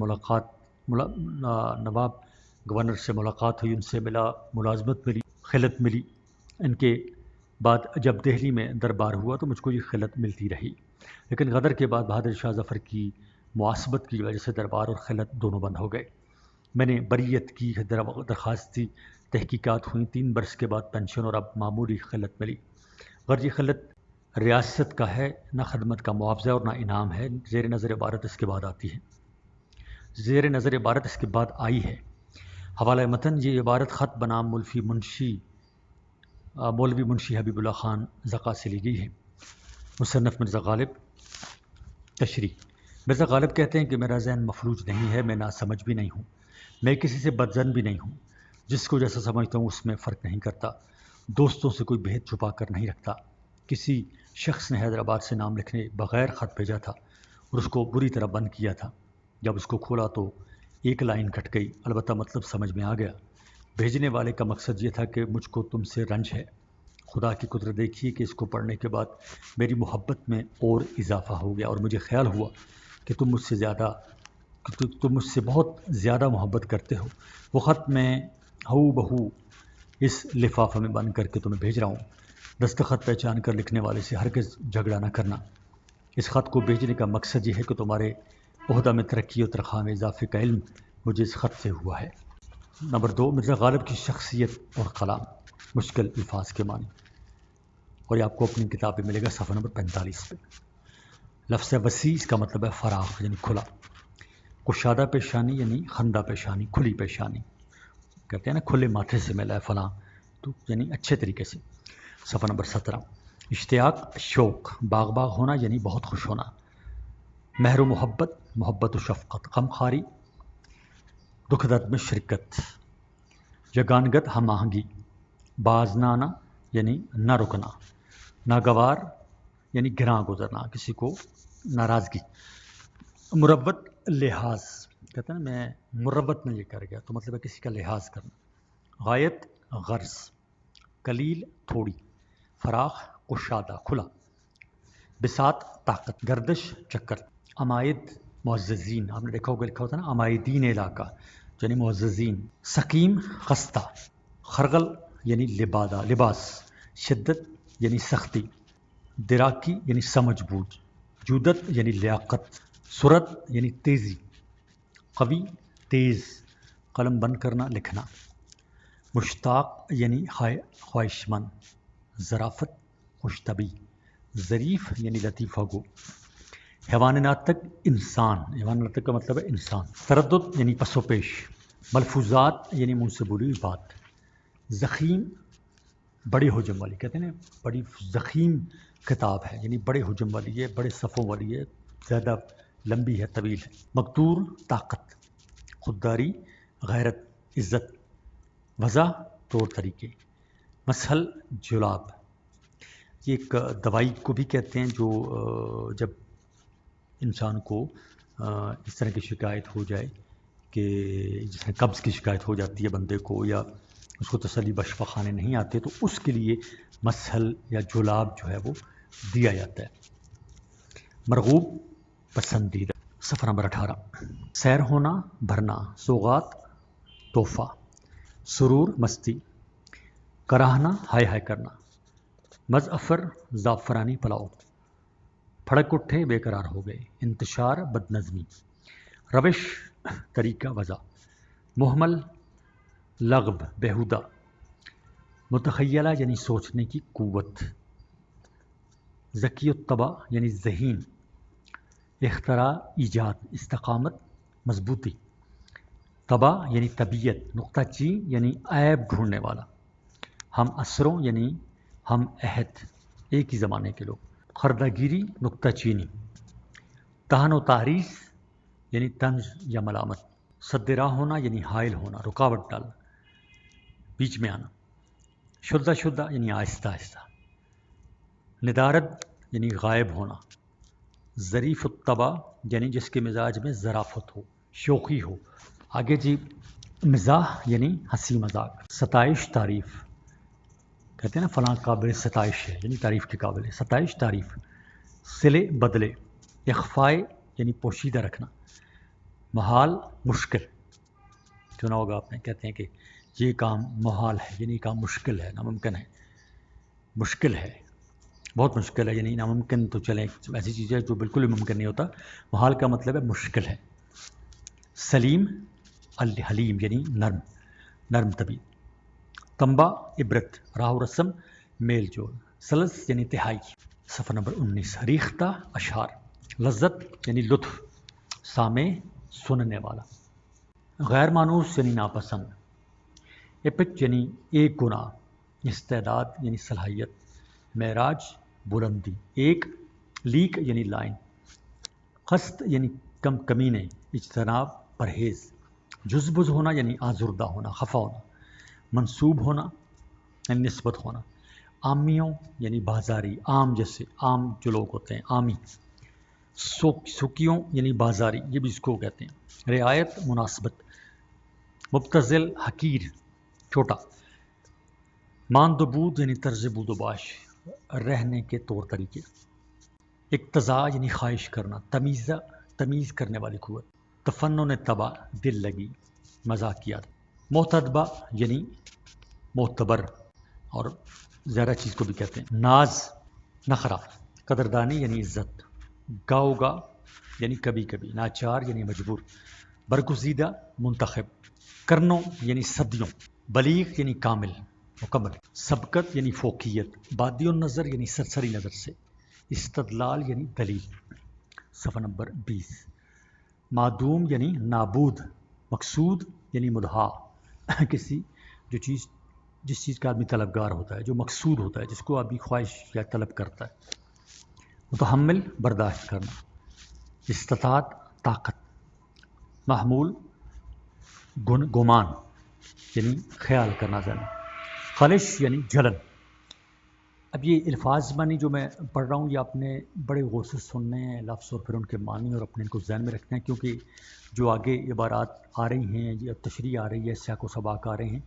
ملاقات ہوئی، ان سے ملا، ملازمت ملی، خلعت ملی۔ ان کے بعد جب دہلی میں دربار ہوا تو مجھ کو یہ خلعت ملتی رہی، لیکن غدر کے بعد بہادر شاہ ظفر کی معاصبت کی وجہ سے دربار اور خلعت دونوں بند ہو گئے۔ میں نے بریت کی، درخواست دی، تحقیقات ہوئیں، 3 برس کے بعد پینشن اور اب معمولی خلعت ملی۔ غرض یہ خلعت ریاست کا ہے، نہ خدمت کا معاوضہ اور نہ انعام ہے۔ زیر نظر عبارت اس کے بعد آتی ہے، زیر نظر عبارت اس کے بعد آئی ہے۔ حوالہ متن، یہ عبارت خط بنام مولوی منشی حبیب اللہ خان زکا سے لی گئی ہے۔ مصنف مرزا غالب، تشریح، مرزا غالب کہتے ہیں کہ میرا ذہن مفلوج نہیں ہے، میں ناسمجھ بھی نہیں ہوں، میں کسی سے بدظن بھی نہیں ہوں، جس کو جیسا سمجھتا ہوں اس میں فرق نہیں کرتا، دوستوں سے کوئی بھید چھپا کر نہیں رکھتا۔ کسی شخص نے حیدرآباد سے نام لکھنے بغیر خط بھیجا تھا اور اس کو بری طرح بند کیا تھا، جب اس کو کھولا تو ایک لائن کٹ گئی، البتہ مطلب سمجھ میں آ گیا۔ بھیجنے والے کا مقصد یہ تھا کہ مجھ کو تم سے رنج ہے، خدا کی قدرت دیکھیے کہ اس کو پڑھنے کے بعد میری محبت میں اور اضافہ ہو گیا، اور مجھے خیال ہوا کہ تم مجھ سے بہت زیادہ محبت کرتے ہو۔ وہ خط میں ہو بہو اس لفافہ میں بند کر کے تمہیں بھیج رہا ہوں۔ دستخط پہچان کر لکھنے والے سے ہرگز جھگڑا نہ کرنا۔ اس خط کو بھیجنے کا مقصد یہ ہے کہ تمہارے عہدہ میں ترقی اور تنخواہ میں اضافے کا علم مجھے اس خط سے ہوا ہے۔ نمبر 2، مرزا غالب کی شخصیت اور کلام، مشکل الفاظ کے معنی، اور یہ آپ کو اپنی کتاب میں ملے گا صفحہ نمبر 45 پہ۔ لفظ وسیع، اس کا مطلب ہے فراخ، یعنی کھلا۔ کشادہ پیشانی یعنی خندہ پیشانی، کھلی پیشانی، کہتے ہیں نا کھلے ماتھے سے ملا ہے فلاں، تو یعنی اچھے طریقے سے۔ صفحہ نمبر 17۔ اشتیاق، شوق، باغ ہونا یعنی بہت خوش ہونا۔ مہر و محبت و شفقت، غمخواری، دکھ درد میں شرکت۔ یگانگت، ہم آہنگی۔ باز نہ آنا یعنی نہ رکنا۔ ناگوار یعنی گراں گزرنا، کسی کو ناراضگی۔ مروت، لحاظ، کہتے ہیں نا میں مروت میں یہ کر گیا، تو مطلب ہے کسی کا لحاظ کرنا۔ غایت، غرض۔ قلیل، تھوڑی۔ فراخ، کشادہ، کھلا۔ بساط، طاقت۔ گردش، چکر۔ عمائد، معززین، آپ نے دیکھا ہوگا لکھا ہوتا ہے نا عمائدین علاقہ، یعنی معززین۔ سقیم، خستہ۔ خرغل یعنی لباس۔ شدت یعنی سختی۔ دراکی یعنی سمجھ بوجھ۔ جودت یعنی لیاقت۔ سرعت یعنی تیزی۔ قوی، تیز، قلم بند کرنا، لکھنا۔ مشتاق یعنی خواہش مند۔ ظرافت، خوش طبعی۔ ظریف یعنی لطیفہ گو۔ حیوان ناطق، انسان، حیوان ناطق کا مطلب ہے انسان۔ تردد یعنی پس و پیش۔ ملفوظات یعنی منہ سے بولی ہوئی بات۔ ضخیم، بڑے حجم والی، کہتے ہیں نا بڑی ضخیم کتاب ہے، یعنی بڑے حجم والی ہے، بڑے صفوں والی ہے، زیادہ لمبی ہے، طویل ہے۔ مقدور، طاقت۔ خودداری، غیرت، عزت۔ وضع، طور طریقے۔ مسحل، جلاب، یہ ایک دوائی کو بھی کہتے ہیں جو جب انسان کو اس طرح کی شکایت ہو جائے کہ جس میں قبض کی شکایت ہو جاتی ہے بندے کو، یا اس کو تسلی بخش خانے نہیں آتے، تو اس کے لیے مسحل یا جلاب جو ہے وہ دیا جاتا ہے۔ مرغوب، پسندیدہ۔ صفحہ نمبر 18۔ سیر ہونا، بھرنا۔ سوغات، تحفہ۔ سرور، مستی۔ کراہنا، ہائے ہائے کرنا۔ مظفر، زعفرانی پلاؤ۔ پھڑک اٹھے، بے قرار ہو گئے۔ انتشار، بد نظمی۔ روش، طریقہ، وضع۔ محمل، لغو، بیہودہ۔ متخیلہ یعنی سوچنے کی قوت۔ ذکی الطبع یعنی ذہین۔ اختراع، ایجاد۔ استقامت، مضبوطی۔ طبع یعنی طبیعت، نقطہ چی یعنی عیب ڈھونڈنے والا، ہم عصروں یعنی ہم عہد، ایک ہی زمانے کے لوگ، خردگیری نقطہ چینی، تہن و تعریف یعنی طنز یا ملامت، سد راہ ہونا یعنی حائل ہونا، رکاوٹ ڈالنا، بیچ میں آنا، شدہ شدہ یعنی آہستہ آہستہ، ندارت یعنی غائب ہونا، ظریف الطبع یعنی جس کے مزاج میں ظرافت ہو، شوخی ہو۔ آگے جی، مزاح یعنی ہنسی مذاق، ستائش تعریف، کہتے ہیں نا فلاں قابل ستائش ہے یعنی تعریف کے قابل ہے، ستائش تعریف، صلے بدلے، اخفائے یعنی پوشیدہ رکھنا، محال مشکل، سنا ہوگا آپ نے، کہتے ہیں کہ یہ کام محال ہے یعنی کام مشکل ہے، ناممکن ہے، مشکل ہے، بہت مشکل ہے، یعنی ناممکن تو چلیں ایسی چیز ہے جو بالکل بھی ممکن نہیں ہوتا، محال کا مطلب ہے مشکل ہے۔ سلیم الحلیم یعنی نرم، نرم طبی، تنبا عبرت، راہ و رسم میل جول، سلس یعنی تہائی۔ صفحہ نمبر 19، ریختہ اشعار، لذت یعنی لطف، سامع سننے والا، غیر مانوس یعنی ناپسند، اپچ یعنی ایک گنا، استعداد یعنی صلاحیت، معراج بلندی، ایک، لیک یعنی لائن، قصد یعنی کم کمینے، اجتناب پرہیز، جزبز ہونا یعنی آزردہ ہونا، خفا ہونا، منسوب ہونا یعنی نسبت ہونا، عامیوں یعنی بازاری، عام جیسے عام جو لوگ ہوتے ہیں عامی، سکیوں یعنی بازاری، یہ بھی اس کو کہتے ہیں، رعایت مناسبت، مبتذل حقیر چھوٹا، ماندبود یعنی طرز بود و باش، رہنے کے طور طریقے، اقتضاء یعنی خواہش کرنا، تمیزہ تمیز کرنے والی قوت، تفنن طبع دل لگی، مذاقیات، محتدبہ یعنی معتبر اور زیادہ چیز کو بھی کہتے ہیں، ناز نخرہ، قدردانی یعنی عزت، گاؤ گا یعنی کبھی کبھی، ناچار یعنی مجبور، برگزیدہ منتخب، کرنوں یعنی صدیوں، بلیغ یعنی کامل مکمل، سبقت یعنی فوقیت، بادی النظر یعنی سرسری نظر سے، استدلال یعنی دلیل۔ صفحہ نمبر 20، معدوم یعنی نابود، مقصود یعنی مدعا، کسی جس چیز کا آدمی طلبگار ہوتا ہے، جو مقصود ہوتا ہے، جس کو آدمی خواہش یا طلب کرتا ہے، متحمل برداشت کرنا، استطاعت طاقت، محمول گمان یعنی خیال کرنا ذہن، خلش یعنی جلن۔ اب یہ الفاظ معنی جو میں پڑھ رہا ہوں یہ آپ نے بڑے غور سے سننے ہیں لفظ اور پھر ان کے معنی اور اپنے ان کو ذہن میں رکھنا ہے، کیونکہ جو آگے عبارات آ رہی ہیں یا تشریح آ رہی ہے، سیاق و سباق آ رہے ہیں،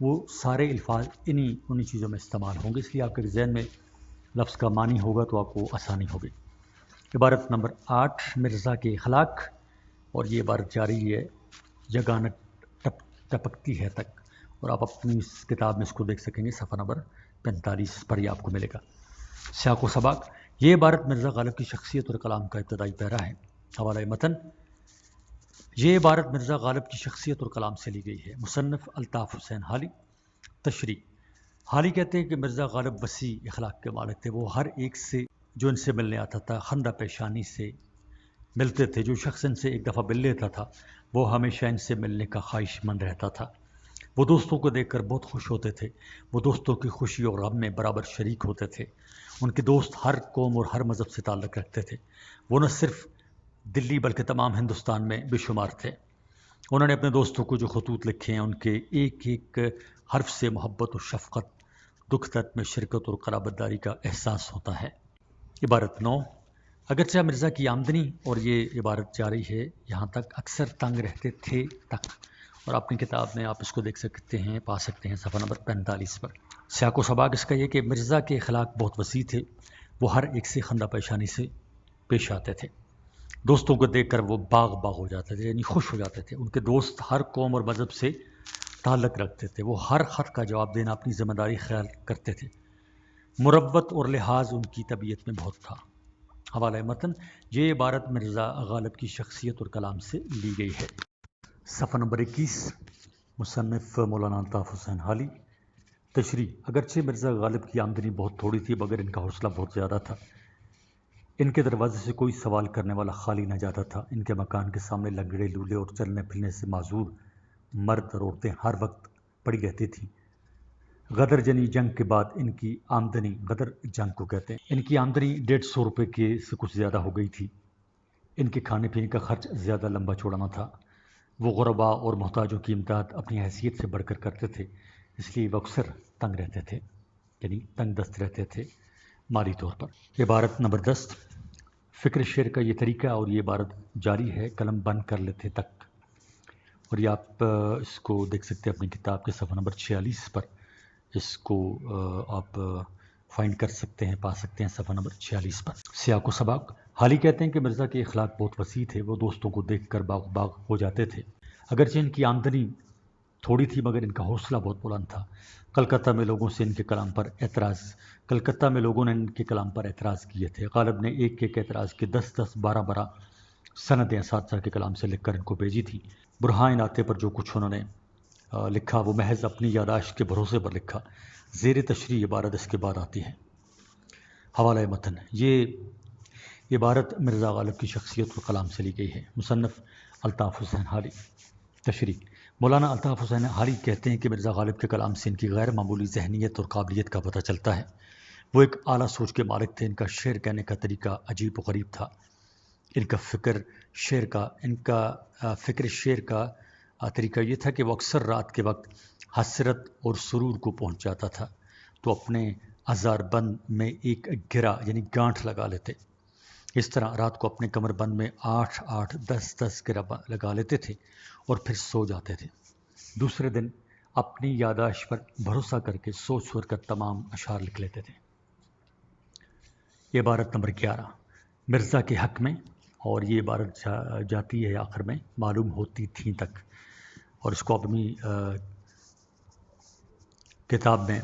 وہ سارے الفاظ انہی چیزوں میں استعمال ہوں گے، اس لیے آپ کے ذہن میں لفظ کا معنی ہوگا تو آپ کو آسانی ہوگی۔ عبارت نمبر 8، مرزا کے اخلاق، اور یہ عبارت جاری ہے یگانت ٹپکتی ہے تک، اور آپ اپنی اس کتاب میں اس کو دیکھ سکیں گے، صفحہ نمبر 45 پر یہ آپ کو ملے گا۔ سیاق و سباق، یہ عبارت مرزا غالب کی شخصیت اور کلام کا ابتدائی پیرا ہے۔ حوالہ متن، یہ عبارت مرزا غالب کی شخصیت اور کلام سے لی گئی ہے۔ مصنف الطاف حسین حالی۔ تشریح، حالی کہتے ہیں کہ مرزا غالب وسیع اخلاق کے مالک تھے، وہ ہر ایک سے جو ان سے ملنے آتا تھا خندہ پیشانی سے ملتے تھے، جو شخص ان سے ایک دفعہ مل لیتا تھا وہ ہمیشہ ان سے ملنے کا خواہش مند رہتا تھا، وہ دوستوں کو دیکھ کر بہت خوش ہوتے تھے، وہ دوستوں کی خوشی اور غم میں برابر شریک ہوتے تھے، ان کے دوست ہر قوم اور ہر مذہب سے تعلق رکھتے تھے، وہ نہ صرف دلی بلکہ تمام ہندوستان میں بے شمار تھے۔ انہوں نے اپنے دوستوں کو جو خطوط لکھے ہیں ان کے ایک ایک حرف سے محبت و شفقت، دکھ درد میں شرکت اور قرابت داری کا احساس ہوتا ہے۔ عبارت 9، اگرچہ مرزا کی آمدنی، اور یہ عبارت جاری ہے یہاں تک، اکثر تنگ رہتے تھے تک، اور اپنی کتاب میں آپ اس کو دیکھ سکتے ہیں، پا سکتے ہیں صفحہ نمبر 45 پر۔ سیاق و سباق اس کا یہ کہ مرزا کے اخلاق بہت وسیع تھے، وہ ہر ایک سے خندہ پیشانی سے پیش آتے تھے، دوستوں کو دیکھ کر وہ باغ ہو جاتے تھے، یعنی خوش ہو جاتے تھے، ان کے دوست ہر قوم اور مذہب سے تعلق رکھتے تھے، وہ ہر خط کا جواب دینا اپنی ذمہ داری خیال کرتے تھے، مربت اور لحاظ ان کی طبیعت میں بہت تھا۔ حوالہ متن، یہ عبارت مرزا غالب کی شخصیت اور کلام سے لی گئی ہے۔ صفحہ نمبر 21، مصنف مولانا الطاف حسین حالی۔ تشریح، اگرچہ مرزا غالب کی آمدنی بہت تھوڑی تھی مگر ان کا حوصلہ بہت زیادہ تھا، ان کے دروازے سے کوئی سوال کرنے والا خالی نہ جاتا تھا، ان کے مکان کے سامنے لنگڑے لولے اور چلنے پھرنے سے معذور مرد اور عورتیں ہر وقت پڑی رہتی تھیں۔ غدر جنی جنگ کے بعد ان کی آمدنی، غدر جنگ کو کہتے ہیں، ان کی آمدنی 150 روپے کے سے کچھ زیادہ ہو گئی تھی۔ ان کے کھانے پینے کا خرچ زیادہ لمبا چوڑا نہ تھا۔ وہ غربا اور محتاجوں کی امداد اپنی حیثیت سے بڑھ کر کرتے تھے، اس لیے وہ اکثر تنگ رہتے تھے، یعنی تنگ دست رہتے تھے مالی طور پر۔ عبارت نمبر 10، فکر شعر کا یہ طریقہ اور یہ عبارت جاری ہے قلم بند کر لیتے تک، اور یہ آپ اس کو دیکھ سکتے ہیں اپنی کتاب کے صفحہ نمبر 46 پر، اس کو آپ فائنڈ کر سکتے ہیں، پا سکتے ہیں صفحہ نمبر 46 پر۔ سیاق و سباق، حالی کہتے ہیں کہ مرزا کے اخلاق بہت وسیع تھے، وہ دوستوں کو دیکھ کر باغ باغ ہو جاتے تھے، اگرچہ ان کی آمدنی تھوڑی تھی مگر ان کا حوصلہ بہت بلند تھا۔ کلکتہ میں لوگوں نے ان کے کلام پر اعتراض کیے تھے۔ غالب نے ایک اعتراض کے 10 12 سندیں اساتذہ کے کلام سے لکھ کر ان کو بھیجی تھی۔ برہان آتے پر جو کچھ انہوں نے لکھا وہ محض اپنی یاداشت کے بھروسے پر لکھا۔ زیر تشریح عبارت اس کے بعد آتی ہے۔ حوالہ متن، یہ عبارت مرزا غالب کی شخصیت اور کلام سے لی گئی ہے۔ مصنف الطاف حسین حالی۔ تشریح، مولانا الطاف حسین حالی کہتے ہیں کہ مرزا غالب کے کلام سے ان کی غیر معمولی ذہنیت اور قابلیت کا پتہ چلتا ہے۔ وہ ایک اعلیٰ سوچ کے مالک تھے۔ ان کا شعر کہنے کا طریقہ عجیب و غریب تھا۔ ان کا فکر شعر کا طریقہ یہ تھا کہ وہ اکثر رات کے وقت حسرت اور سرور کو پہنچ جاتا تھا تو اپنے ہزار بند میں ایک گرہ یعنی گانٹھ لگا لیتے۔ اس طرح رات کو اپنے کمر بند میں 8 10 گرہ لگا لیتے تھے اور پھر سو جاتے تھے۔ دوسرے دن اپنی یاداشت پر بھروسہ کر کے سوچ کر تمام اشعار لکھ لیتے تھے۔ یہ عبارت نمبر 11، مرزا کے حق میں، اور یہ عبارت جاتی ہے آخر میں معلوم ہوتی تھیں تک، اور اس کو اپنی کتاب میں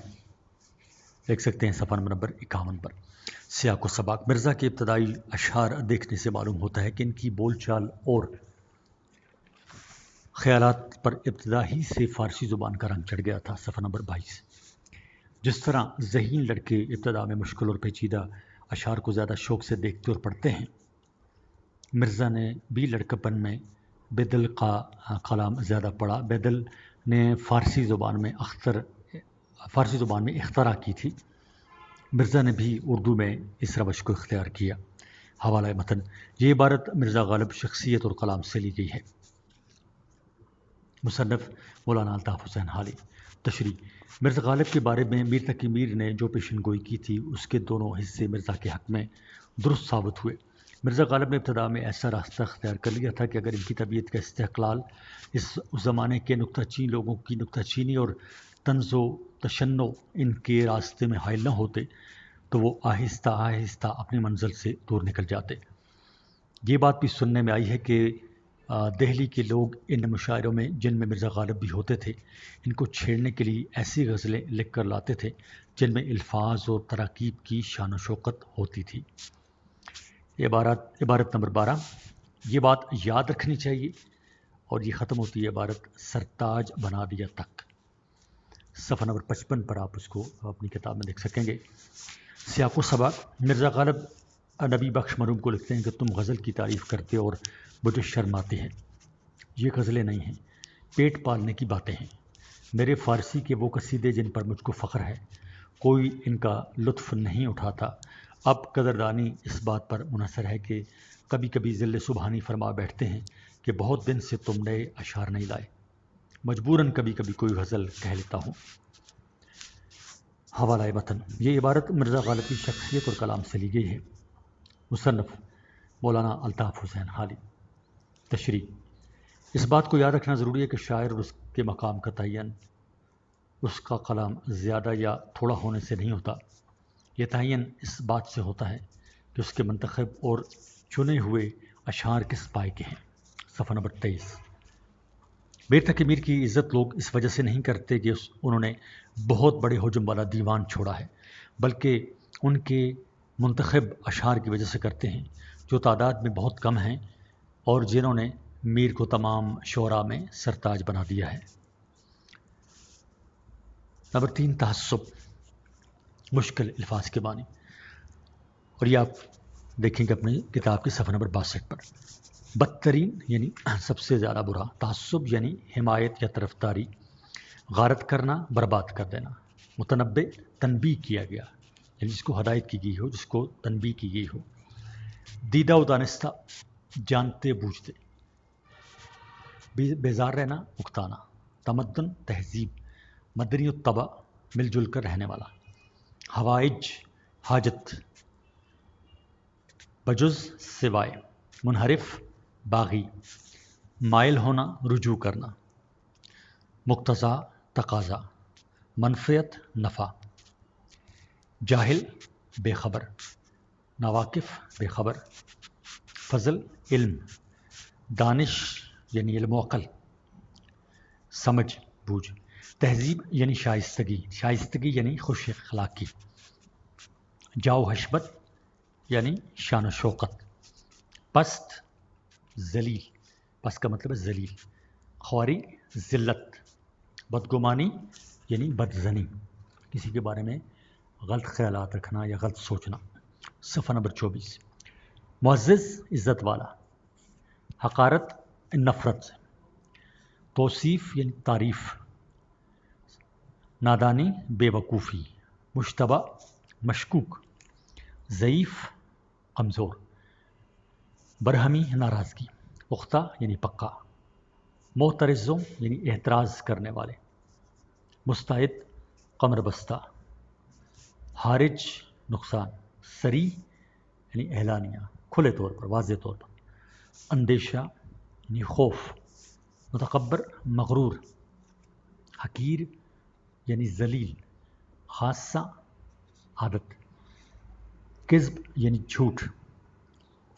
دیکھ سکتے ہیں صفحہ نمبر 51 پر۔ سیاق و سباق، مرزا کے ابتدائی اشعار دیکھنے سے معلوم ہوتا ہے کہ ان کی بول چال اور خیالات پر ابتدا ہی سے فارسی زبان کا رنگ چڑھ گیا تھا۔ صفحہ نمبر 22، جس طرح ذہین لڑکے ابتدا میں مشکل اور پیچیدہ اشعار کو زیادہ شوق سے دیکھتے اور پڑھتے ہیں، مرزا نے بھی لڑکپن میں بیدل کا کلام زیادہ پڑھا۔ بیدل نے فارسی زبان میں اختراع کی تھی، مرزا نے بھی اردو میں اس روش کو اختیار کیا۔ حوالہ متن، یہ عبارت مرزا غالب شخصیت اور کلام سے لی گئی ہے۔ مصنف مولانا الطاف حسین حالی۔ تشریح، مرزا غالب کے بارے میں میر تقی میر نے جو پیشن گوئی کی تھی اس کے دونوں حصے مرزا کے حق میں درست ثابت ہوئے۔ مرزا غالب نے ابتدا میں ایسا راستہ اختیار کر لیا تھا کہ اگر ان کی طبیعت کا استقلال اس زمانے کے نکتہ چین لوگوں کی نکتہ چینی اور طنز و تشنع ان کے راستے میں حائل نہ ہوتے تو وہ آہستہ آہستہ اپنی منزل سے دور نکل جاتے۔ یہ بات بھی سننے میں آئی ہے کہ دہلی کے لوگ ان مشاعروں میں، جن میں مرزا غالب بھی ہوتے تھے، ان کو چھیڑنے کے لیے ایسی غزلیں لکھ کر لاتے تھے جن میں الفاظ اور تراکیب کی شان و شوکت ہوتی تھی۔ عبارت نمبر 12، یہ بات یاد رکھنی چاہیے، اور یہ ختم ہوتی ہے عبارت سرتاج بنا دیا تک۔ صفحہ نمبر 55 پر آپ اس کو اپنی کتاب میں دیکھ سکیں گے۔ سیاق و سباق، مرزا غالب نبی بخش مرحوم کو لکھتے ہیں کہ تم غزل کی تعریف کرتے اور مجھے شرم آتی ہے۔ یہ غزلیں نہیں ہیں، پیٹ پالنے کی باتیں ہیں۔ میرے فارسی کے وہ قصیدے جن پر مجھ کو فخر ہے، کوئی ان کا لطف نہیں اٹھاتا۔ اب قدردانی اس بات پر منحصر ہے کہ کبھی کبھی ذل سبحانی فرما بیٹھتے ہیں کہ بہت دن سے تم نئے اشعار نہیں لائے، مجبوراً کبھی کبھی کوئی غزل کہہ لیتا ہوں۔ حوالہ متن، یہ عبارت مرزا غالب کی شخصیت اور کلام سے لی گئی ہے۔ مصنف مولانا الطاف حسین حالی۔ تشریح، اس بات کو یاد رکھنا ضروری ہے کہ شاعر اور اس کے مقام کا تعین اس کا کلام زیادہ یا تھوڑا ہونے سے نہیں ہوتا، یہ تعین اس بات سے ہوتا ہے کہ اس کے منتخب اور چنے ہوئے اشعار کس پائے کے ہیں۔ صفحہ نمبر 23، میر تقی میر کی عزت لوگ اس وجہ سے نہیں کرتے کہ انہوں نے بہت بڑے حجم والا دیوان چھوڑا ہے، بلکہ ان کے منتخب اشعار کی وجہ سے کرتے ہیں جو تعداد میں بہت کم ہیں اور جنہوں نے میر کو تمام شعراء میں سرتاج بنا دیا ہے۔ نمبر 3، تعصب، مشکل الفاظ کے معنی، اور یہ آپ دیکھیں گے اپنی کتاب کی صفحہ نمبر 62 پر۔ بدترین یعنی سب سے زیادہ برا، تعصب یعنی حمایت یا طرفداری، غارت کرنا، برباد کر دینا، متنبع تنبیہ کیا گیا یعنی جس کو ہدایت کی گئی ہو، جس کو تنبیہ کی گئی ہو، دیدہ و دانستہ جانتے بوجھتے، بیزار رہنا، اکتانا، تمدن تہذیب، مدنی الطبع مل جل کر رہنے والا، حوائج حاجت، بجز سوائے، منحرف باغی، مائل ہونا رجوع کرنا، مقتضا تقاضا، منفعت نفع، جاہل بے خبر، ناواقف بے خبر، فضل علم، دانش یعنی علم و عقل، سمجھ بوجھ، تہذیب یعنی شائستگی، شائستگی یعنی خوش اخلاقی، جاؤ حشمت یعنی شان و شوقت، پست ذلیل، پست کا مطلب ہے ذلیل، خواری ذلت، بدگمانی یعنی بدظنی، کسی کے بارے میں غلط خیالات رکھنا یا غلط سوچنا۔ صفحہ نمبر 24، معزز عزت والا، حقارت نفرت سے، توصیف یعنی تعریف، نادانی بے وقوفی، مشتبہ مشکوک، ضعیف کمزور، برہمی ناراضگی، پختہ یعنی پکا، معترضوں یعنی اعتراض کرنے والے، مستعد قمر بستہ، حارج نقصان، سری یعنی اعلانیہ کھلے طور پر واضح طور پر، اندیشہ یعنی خوف، متکبر مغرور، حقیر یعنی ذلیل، خاصہ عادت، کذب یعنی جھوٹ،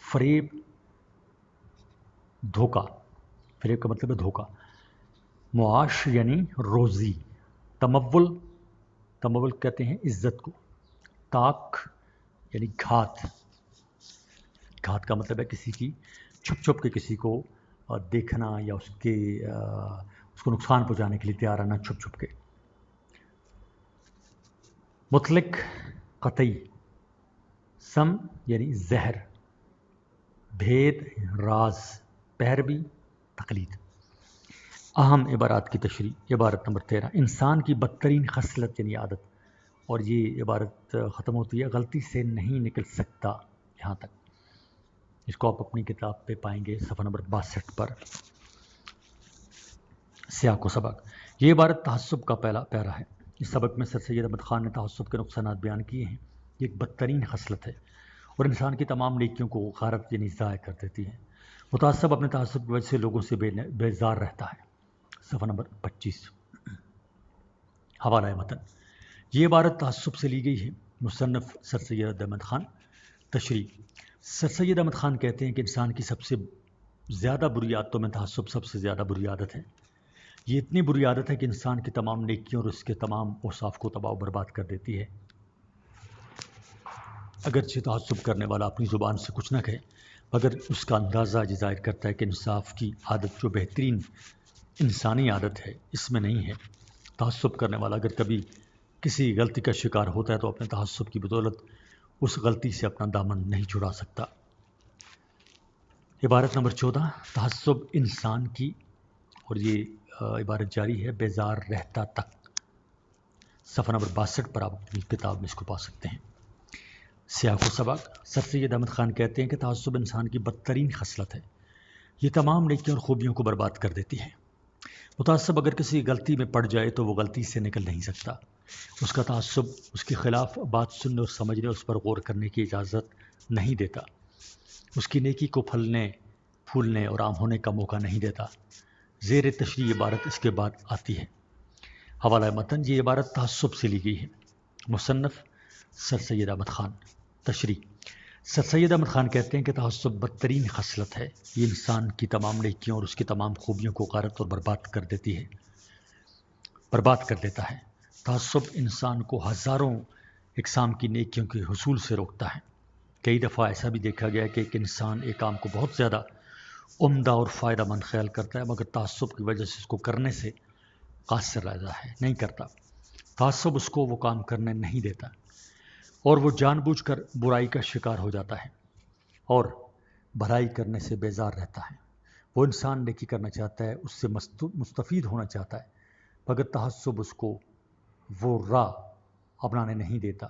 فریب دھوکہ، فریب کا مطلب ہے دھوکہ، معاش یعنی روزی، تمول، تمول کہتے ہیں عزت کو، طاق یعنی گھات، گھات کا مطلب ہے کسی کی چھپ چھپ کے کسی کو دیکھنا یا اس کو نقصان پہنچانے کے لیے تیار آنا چھپ چھپ کے، مطلق قطعی، سم یعنی زہر، بھید راز، پیروی تقلید۔ اہم عبارات کی تشریح، عبارت نمبر 13، انسان کی بدترین خصلت یعنی عادت، اور یہ عبارت ختم ہوتی ہے غلطی سے نہیں نکل سکتا، یہاں تک، اس کو آپ اپنی کتاب پہ پائیں گے صفحہ نمبر 62 پر، سیاق و سبق۔ یہ عبارت تعصب کا پہلا پیرا ہے۔ اس سبق میں سر سید احمد خان نے تعصب کے نقصانات بیان کیے ہیں۔ یہ ایک بدترین خصلت ہے اور انسان کی تمام نیکیوں کو غارت یعنی ضائع کر دیتی ہے۔ متعصب اپنے تعصب کی وجہ سے لوگوں سے بیزار رہتا ہے۔ صفحہ نمبر 25، حوالہ متن۔ یہ عبارت تعصب سے لی گئی ہے۔ مصنف سر سید احمد خان۔ تشریح، سر سید احمد خان کہتے ہیں کہ انسان کی سب سے زیادہ بری عادتوں میں تعصب سب سے زیادہ بری عادت ہے۔ یہ اتنی بری عادت ہے کہ انسان کی تمام نیکیوں اور اس کے تمام اوصاف کو تباہ و برباد کر دیتی ہے۔ اگرچہ تعصب کرنے والا اپنی زبان سے کچھ نہ کہے، مگر اس کا اندازہ یہ ظاہر کرتا ہے کہ انصاف کی عادت جو بہترین انسانی عادت ہے اس میں نہیں ہے۔ تعصب کرنے والا اگر کبھی کسی غلطی کا شکار ہوتا ہے تو اپنے تعصب کی بدولت اس غلطی سے اپنا دامن نہیں چھڑا سکتا۔ عبارت نمبر 14، تعصب انسان کی، اور یہ عبارت جاری ہے، بیزار رہتا تک۔ صفحہ نمبر 62 پر آپ اپنی کتاب میں اس کو پا سکتے ہیں۔ سیاق و سبق، سر سید احمد خان کہتے ہیں کہ تعصب انسان کی بدترین خصلت ہے۔ یہ تمام نیکیوں اور خوبیوں کو برباد کر دیتی ہے۔ متعصب اگر کسی غلطی میں پڑ جائے تو وہ غلطی سے نکل نہیں سکتا۔ اس کا تعصب اس کے خلاف بات سننے اور سمجھنے، اس پر غور کرنے کی اجازت نہیں دیتا، اس کی نیکی کو پھلنے پھولنے اور عام ہونے کا موقع نہیں دیتا۔ زیر تشریح عبارت اس کے بعد آتی ہے۔ حوالہ متن، یہ عبارت تعصب سے لی گئی ہے۔ مصنف سر سید احمد خان۔ تشریح، سر سید احمد خان کہتے ہیں کہ تعصب بدترین خصلت ہے۔ یہ انسان کی تمام نیکیوں اور اس کی تمام خوبیوں کو غارت اور برباد کر دیتا ہے۔ تعصب انسان کو ہزاروں اقسام کی نیکیوں کے حصول سے روکتا ہے۔ کئی دفعہ ایسا بھی دیکھا گیا ہے کہ ایک انسان ایک کام کو بہت زیادہ عمدہ اور فائدہ مند خیال کرتا ہے، مگر تعصب کی وجہ سے اس کو کرنے سے قاصر رہتا ہے، نہیں کرتا۔ تعصب اس کو وہ کام کرنے نہیں دیتا اور وہ جان بوجھ کر برائی کا شکار ہو جاتا ہے اور بھلائی کرنے سے بیزار رہتا ہے۔ وہ انسان نیکی کرنا چاہتا ہے، اس سے مستفید ہونا چاہتا ہے، مگر تعصب اس کو وہ راہ اپنانے نہیں دیتا۔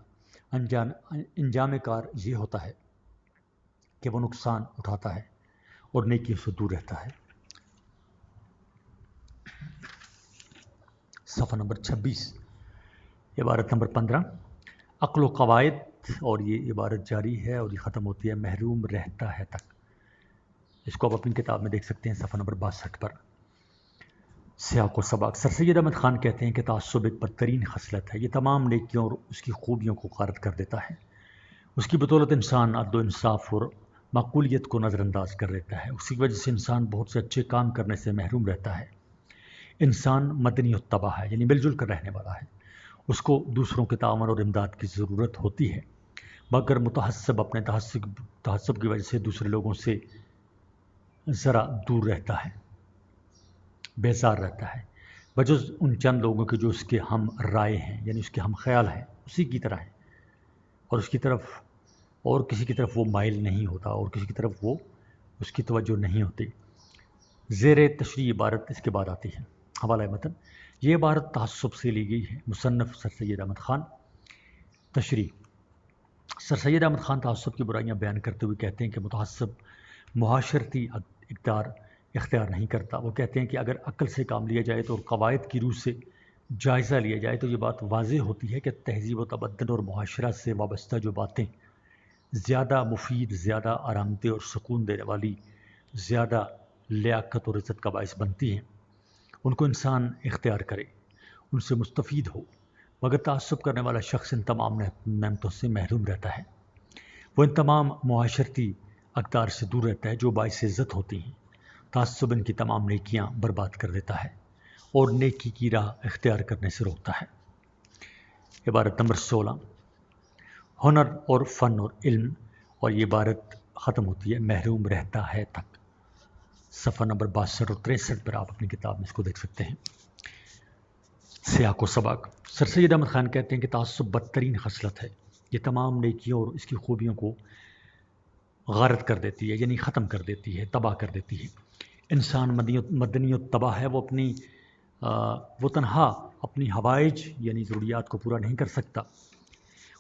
انجام کار یہ ہوتا ہے کہ وہ نقصان اٹھاتا ہے اور نیکیوں سے دور رہتا ہے۔ صفحہ نمبر 26، عبارت نمبر 15، عقل و قواعد، اور یہ عبارت جاری ہے اور یہ ختم ہوتی ہے محروم رہتا ہے تک۔ اس کو آپ اپنی کتاب میں دیکھ سکتے ہیں صفحہ نمبر 62 پر۔ سیاق و سباق، سر سید احمد خان کہتے ہیں کہ تعصب ایک بدترین خصلت ہے، یہ تمام نیکیوں اور اس کی خوبیوں کو غارت کر دیتا ہے۔ اس کی بدولت انسان عدل و انصاف اور معقولیت کو نظر انداز کر دیتا ہے، اسی کی وجہ سے انسان بہت سے اچھے کام کرنے سے محروم رہتا ہے۔ انسان مدنی الطبع ہے، یعنی مل جل کر رہنے والا ہے، اس کو دوسروں کے تعاون اور امداد کی ضرورت ہوتی ہے، مگر متعصب اپنے تعصب کی وجہ سے دوسرے لوگوں سے ذرا دور رہتا ہے، بیزار رہتا ہے، بجز ان چند لوگوں کے جو اس کے ہم رائے ہیں، یعنی اس کے ہم خیال ہیں، اسی کی طرح ہیں، اور اس کی طرف اور کسی کی طرف وہ مائل نہیں ہوتا، اور کسی کی طرف وہ اس کی توجہ نہیں ہوتی۔ زیر تشریح عبارت اس کے بعد آتی ہے۔ حوالہ متن، یہ عبارت تعصب سے لی گئی ہے۔ مصنف سر سید احمد خان۔ تشریح، سر سید احمد خان تعصب کی برائیاں بیان کرتے ہوئے کہتے ہیں کہ متعصب معاشرتی اقدار اختیار نہیں کرتا۔ وہ کہتے ہیں کہ اگر عقل سے کام لیا جائے تو اور قواعد کی روح سے جائزہ لیا جائے تو یہ بات واضح ہوتی ہے کہ تہذیب و تمدن اور معاشرہ سے وابستہ جو باتیں زیادہ مفید، زیادہ آرامدہ اور سکون دینے والی، زیادہ لیاقت اور عزت کا باعث بنتی ہیں، ان کو انسان اختیار کرے، ان سے مستفید ہو، مگر تعصب کرنے والا شخص ان تمام نعمتوں سے محروم رہتا ہے۔ وہ ان تمام معاشرتی اقدار سے دور رہتا ہے جو باعث عزت ہوتی ہیں۔ تعصب ان کی تمام نیکیاں برباد کر دیتا ہے اور نیکی کی راہ اختیار کرنے سے روکتا ہے۔ عبارت نمبر 16، ہنر اور فن اور علم، اور یہ عبارت ختم ہوتی ہے محروم رہتا ہے تک۔ صفحہ نمبر 62 اور 63 پر آپ اپنی کتاب میں اس کو دیکھ سکتے ہیں۔ سیاق و سباق، سر سید احمد خان کہتے ہیں کہ تعصب بدترین خصلت ہے، یہ تمام نیکیوں اور اس کی خوبیوں کو غارت کر دیتی ہے، یعنی ختم کر دیتی ہے، تباہ کر دیتی ہے۔ انسان مدنی الطبع ہے، وہ تنہا اپنی حوائج یعنی ضروریات کو پورا نہیں کر سکتا،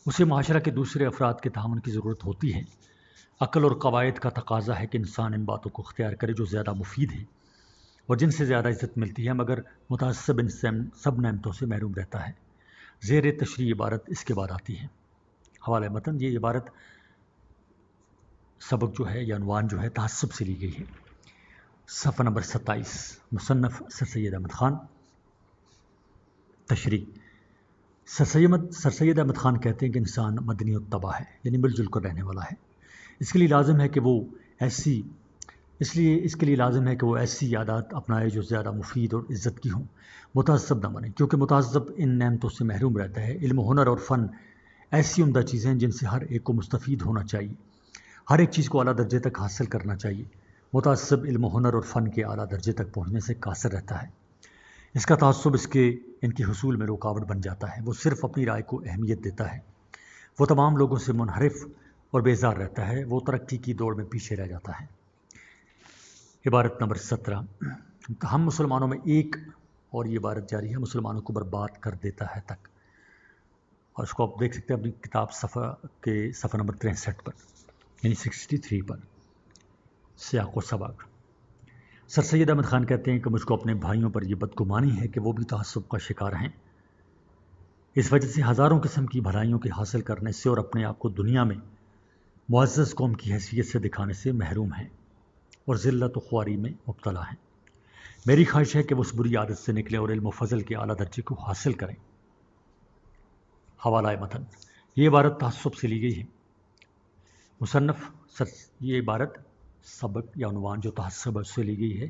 اسے معاشرہ کے دوسرے افراد کے تعاون کی ضرورت ہوتی ہے۔ عقل اور قواعد کا تقاضا ہے کہ انسان ان باتوں کو اختیار کرے جو زیادہ مفید ہیں اور جن سے زیادہ عزت ملتی ہے، مگر متعصب ان سب نعمتوں سے محروم رہتا ہے۔ زیر تشریح عبارت اس کے بعد آتی ہے۔ حوالہ متن، یہ عبارت سبق جو ہے یا عنوان جو ہے تعصب سے لی گئی ہے۔ صفحہ نمبر 27، مصنف سر سید احمد خان۔ تشریح، سر سید احمد خان کہتے ہیں کہ انسان مدنی الطبع ہے، یعنی مل جل کر رہنے والا ہے، اس کے لیے لازم ہے کہ وہ ایسی عادات اپنائے جو زیادہ مفید اور عزت کی ہوں، متعصب نہ بنے، کیونکہ متعصب ان نعمتوں سے محروم رہتا ہے۔ علم و ہنر اور فن ایسی عمدہ چیزیں ہیں جن سے ہر ایک کو مستفید ہونا چاہیے، ہر ایک چیز کو اعلیٰ درجے تک حاصل کرنا چاہیے۔ متعصب علم و ہنر اور فن کے اعلیٰ درجے تک پہنچنے سے قاصر رہتا ہے، اس کا تعصب ان کے حصول میں رکاوٹ بن جاتا ہے۔ وہ صرف اپنی رائے کو اہمیت دیتا ہے، وہ تمام لوگوں سے منحرف اور بیزار رہتا ہے، وہ ترقی کی دوڑ میں پیچھے رہ جاتا ہے۔ عبارت نمبر 17، ہم مسلمانوں میں ایک، اور یہ عبارت جاری ہے، مسلمانوں کو برباد کر دیتا ہے تک، اور اس کو آپ دیکھ سکتے ہیں اپنی کتاب صفحہ نمبر 63 پر، یعنی 63 پر۔ سیاق و سباق، سر سید احمد خان کہتے ہیں کہ مجھ کو اپنے بھائیوں پر یہ بدگمانی ہے کہ وہ بھی تعصب کا شکار ہیں، اس وجہ سے ہزاروں قسم کی بھلائیوں کے حاصل کرنے سے اور اپنے آپ کو دنیا میں معزز قوم کی حیثیت سے دکھانے سے محروم ہیں اور ذلت و خواری میں مبتلا ہیں۔ میری خواہش ہے کہ وہ اس بری عادت سے نکلیں اور علم و فضل کے اعلیٰ درجے کو حاصل کریں۔ حوالہ متن، یہ عبارت تعصب سے لی گئی ہے۔ مصنف یہ عبارت سبق یا عنوان جو تعصب سے لی گئی ہے،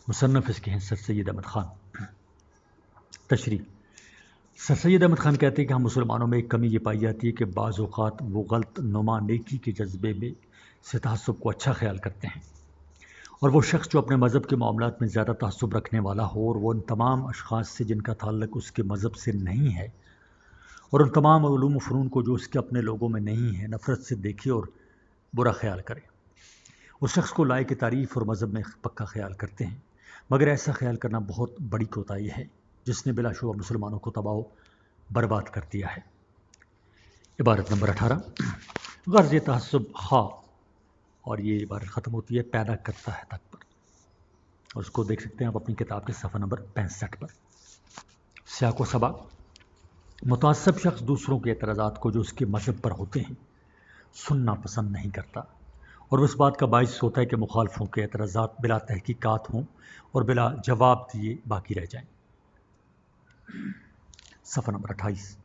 مصنف اس کے ہیں سر سید احمد خان۔ تشریح، سر سید احمد خان کہتے ہیں کہ ہم مسلمانوں میں ایک کمی یہ پائی جاتی ہے کہ بعض اوقات وہ غلط نما نیکی کے جذبے میں سے تعصب کو اچھا خیال کرتے ہیں، اور وہ شخص جو اپنے مذہب کے معاملات میں زیادہ تعصب رکھنے والا ہو اور وہ ان تمام اشخاص سے جن کا تعلق اس کے مذہب سے نہیں ہے اور ان تمام علوم و فنون کو جو اس کے اپنے لوگوں میں نہیں ہے نفرت سے دیکھے اور برا خیال کرے، اس شخص کو لائق تعریف اور مذہب میں پکا خیال کرتے ہیں، مگر ایسا خیال کرنا بہت بڑی کوتاہی ہے جس نے بلا شبہ مسلمانوں کو تباہ و برباد کر دیا ہے۔ عبارت نمبر 18، غرض تعصب خواہ، اور یہ عبارت ختم ہوتی ہے پیدا کرتا ہے تک پر، اور اس کو دیکھ سکتے ہیں آپ اپنی کتاب کے صفحہ نمبر 65 پر۔ سیاق و سباق، متعصب شخص دوسروں کے اعتراضات کو جو اس کے مذہب پر ہوتے ہیں سننا پسند نہیں کرتا، اور اس بات کا باعث ہوتا ہے کہ مخالفوں کے اعتراضات بلا تحقیقات ہوں اور بلا جواب دیے باقی رہ جائیں۔ صفحہ نمبر 28،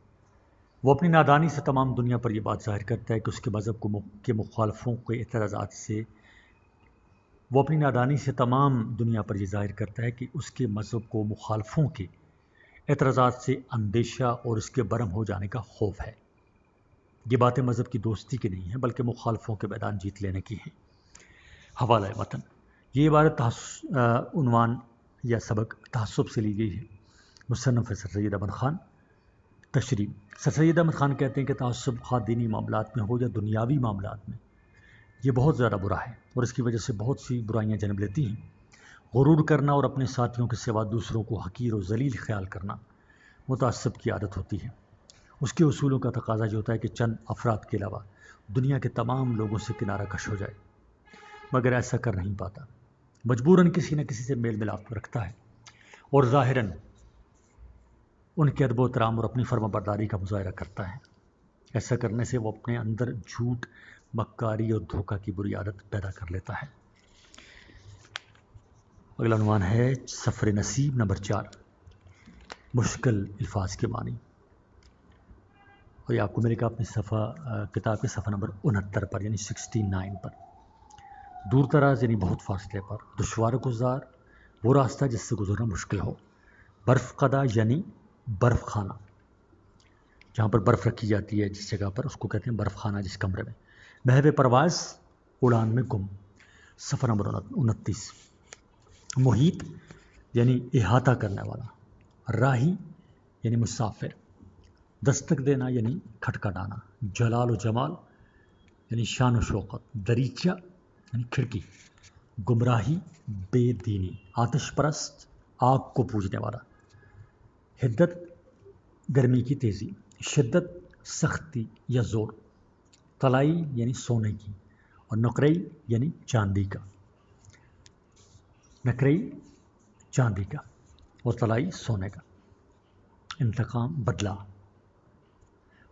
وہ اپنی نادانی سے تمام دنیا پر یہ بات ظاہر کرتا ہے کہ اس کے مذہب کے مخالفوں کے اعتراضات سے وہ اپنی نادانی سے تمام دنیا پر یہ ظاہر کرتا ہے کہ اس کے مذہب کو مخالفوں کے اعتراضات سے اندیشہ اور اس کے برہم ہو جانے کا خوف ہے۔ یہ باتیں مذہب کی دوستی کی نہیں ہیں بلکہ مخالفوں کے میدان جیت لینے کی ہیں۔ حوالہ متن، یہ عبارت عنوان یا سبق تعصب سے لی گئی ہے۔ مصنف ہے سر سید احمد خان۔ تشریح، سر سید احمد خان کہتے ہیں کہ تعصب خواہ دینی معاملات میں ہو یا دنیاوی معاملات میں یہ بہت زیادہ برا ہے اور اس کی وجہ سے بہت سی برائیاں جنم لیتی ہیں۔ غرور کرنا اور اپنے ساتھیوں کے سوا دوسروں کو حقیر و ذلیل خیال کرنا متعصب کی عادت ہوتی ہے۔ اس کے اصولوں کا تقاضا یہ ہوتا ہے کہ چند افراد کے علاوہ دنیا کے تمام لوگوں سے کنارہ کش ہو جائے، مگر ایسا کر نہیں پاتا، مجبوراً کسی نہ کسی سے میل ملاپ رکھتا ہے اور ظاہراً ان کے ادب و احترام اور اپنی فرما برداری کا مظاہرہ کرتا ہے۔ ایسا کرنے سے وہ اپنے اندر جھوٹ، مکاری اور دھوکہ کی بری عادت پیدا کر لیتا ہے۔ اگلا عنوان ہے سفر نصیب نمبر 4، مشکل الفاظ کے معنی، اور یہ آپ کو ملے گا اپنی کتاب کے صفحہ نمبر 69 پر، یعنی 69 پر۔ دور دراز یعنی بہت فاصلے پر، دشوار گزار وہ راستہ جس سے گزرنا مشکل ہو، برف قدہ یعنی برف خانہ، جہاں پر برف رکھی جاتی ہے جس جگہ پر، اس کو کہتے ہیں برف خانہ جس کمرے میں۔ محو پرواز اڑان میں گم، صفحہ نمبر 29۔ محیط یعنی احاطہ کرنے والا، راہی یعنی مسافر، دستک دینا یعنی کھٹکھٹانا، جلال و جمال یعنی شان و شوقت، دریچہ یعنی کھڑکی، گمراہی بے دینی، آتش پرست آگ کو پوجنے والا، حدت گرمی کی تیزی، شدت سختی یا زور، طلائی یعنی سونے کی، اور نقرئی یعنی چاندی کا، نقرئی چاندی کا اور طلائی سونے کا، انتقام بدلہ،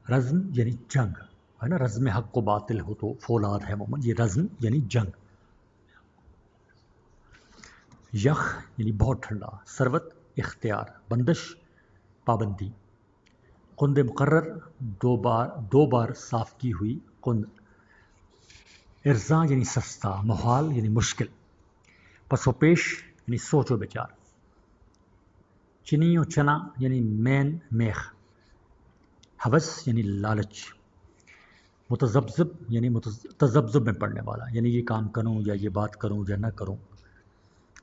رزم یعنی جنگ ہے نا، رزم حق و باطل ہو تو فولاد ہے عموماً، یہ رزم یعنی جنگ، یخ یعنی بہت ٹھنڈا، سروت اختیار، بندش پابندی، قند مقرر دو بار صاف کی ہوئی قند، ارزاں یعنی سستا، محال یعنی مشکل، پس و پیش یعنی سوچ و بچار، چنی و چنا یعنی مین میخ، حوث یعنی لالچ، متذبذب یعنی تذبذب میں پڑنے والا، یعنی یہ کام کروں یا یہ بات کروں یا نہ کروں،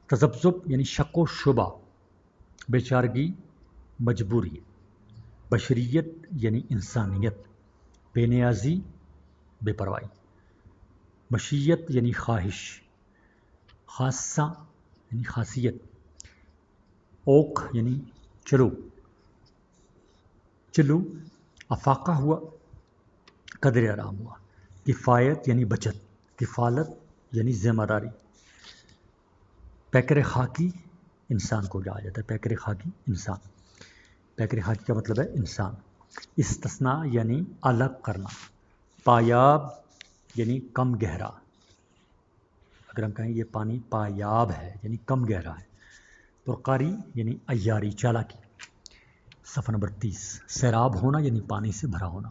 تذبذب یعنی شک و شبہ، بیچارگی مجبوری، بشریت یعنی انسانیت، بے نیازی بے پرواہی، مشیت یعنی خواہش، خاصہ یعنی خاصیت، اوق یعنی چلو، افاقہ ہوا قدر آرام ہوا، کفایت یعنی بچت، کفالت یعنی ذمہ داری، پیکر خاکی انسان کو کہا جاتا ہے، پیکر خاکی انسان، پیکر خاکی کا مطلب ہے انسان، استثناء یعنی الگ کرنا، پایاب یعنی کم گہرا، اگر ہم کہیں یہ پانی پایاب ہے یعنی کم گہرا ہے، پرقاری یعنی عیاری چالاکی، صفحہ نمبر 30۔ سیراب ہونا یعنی پانی سے بھرا ہونا،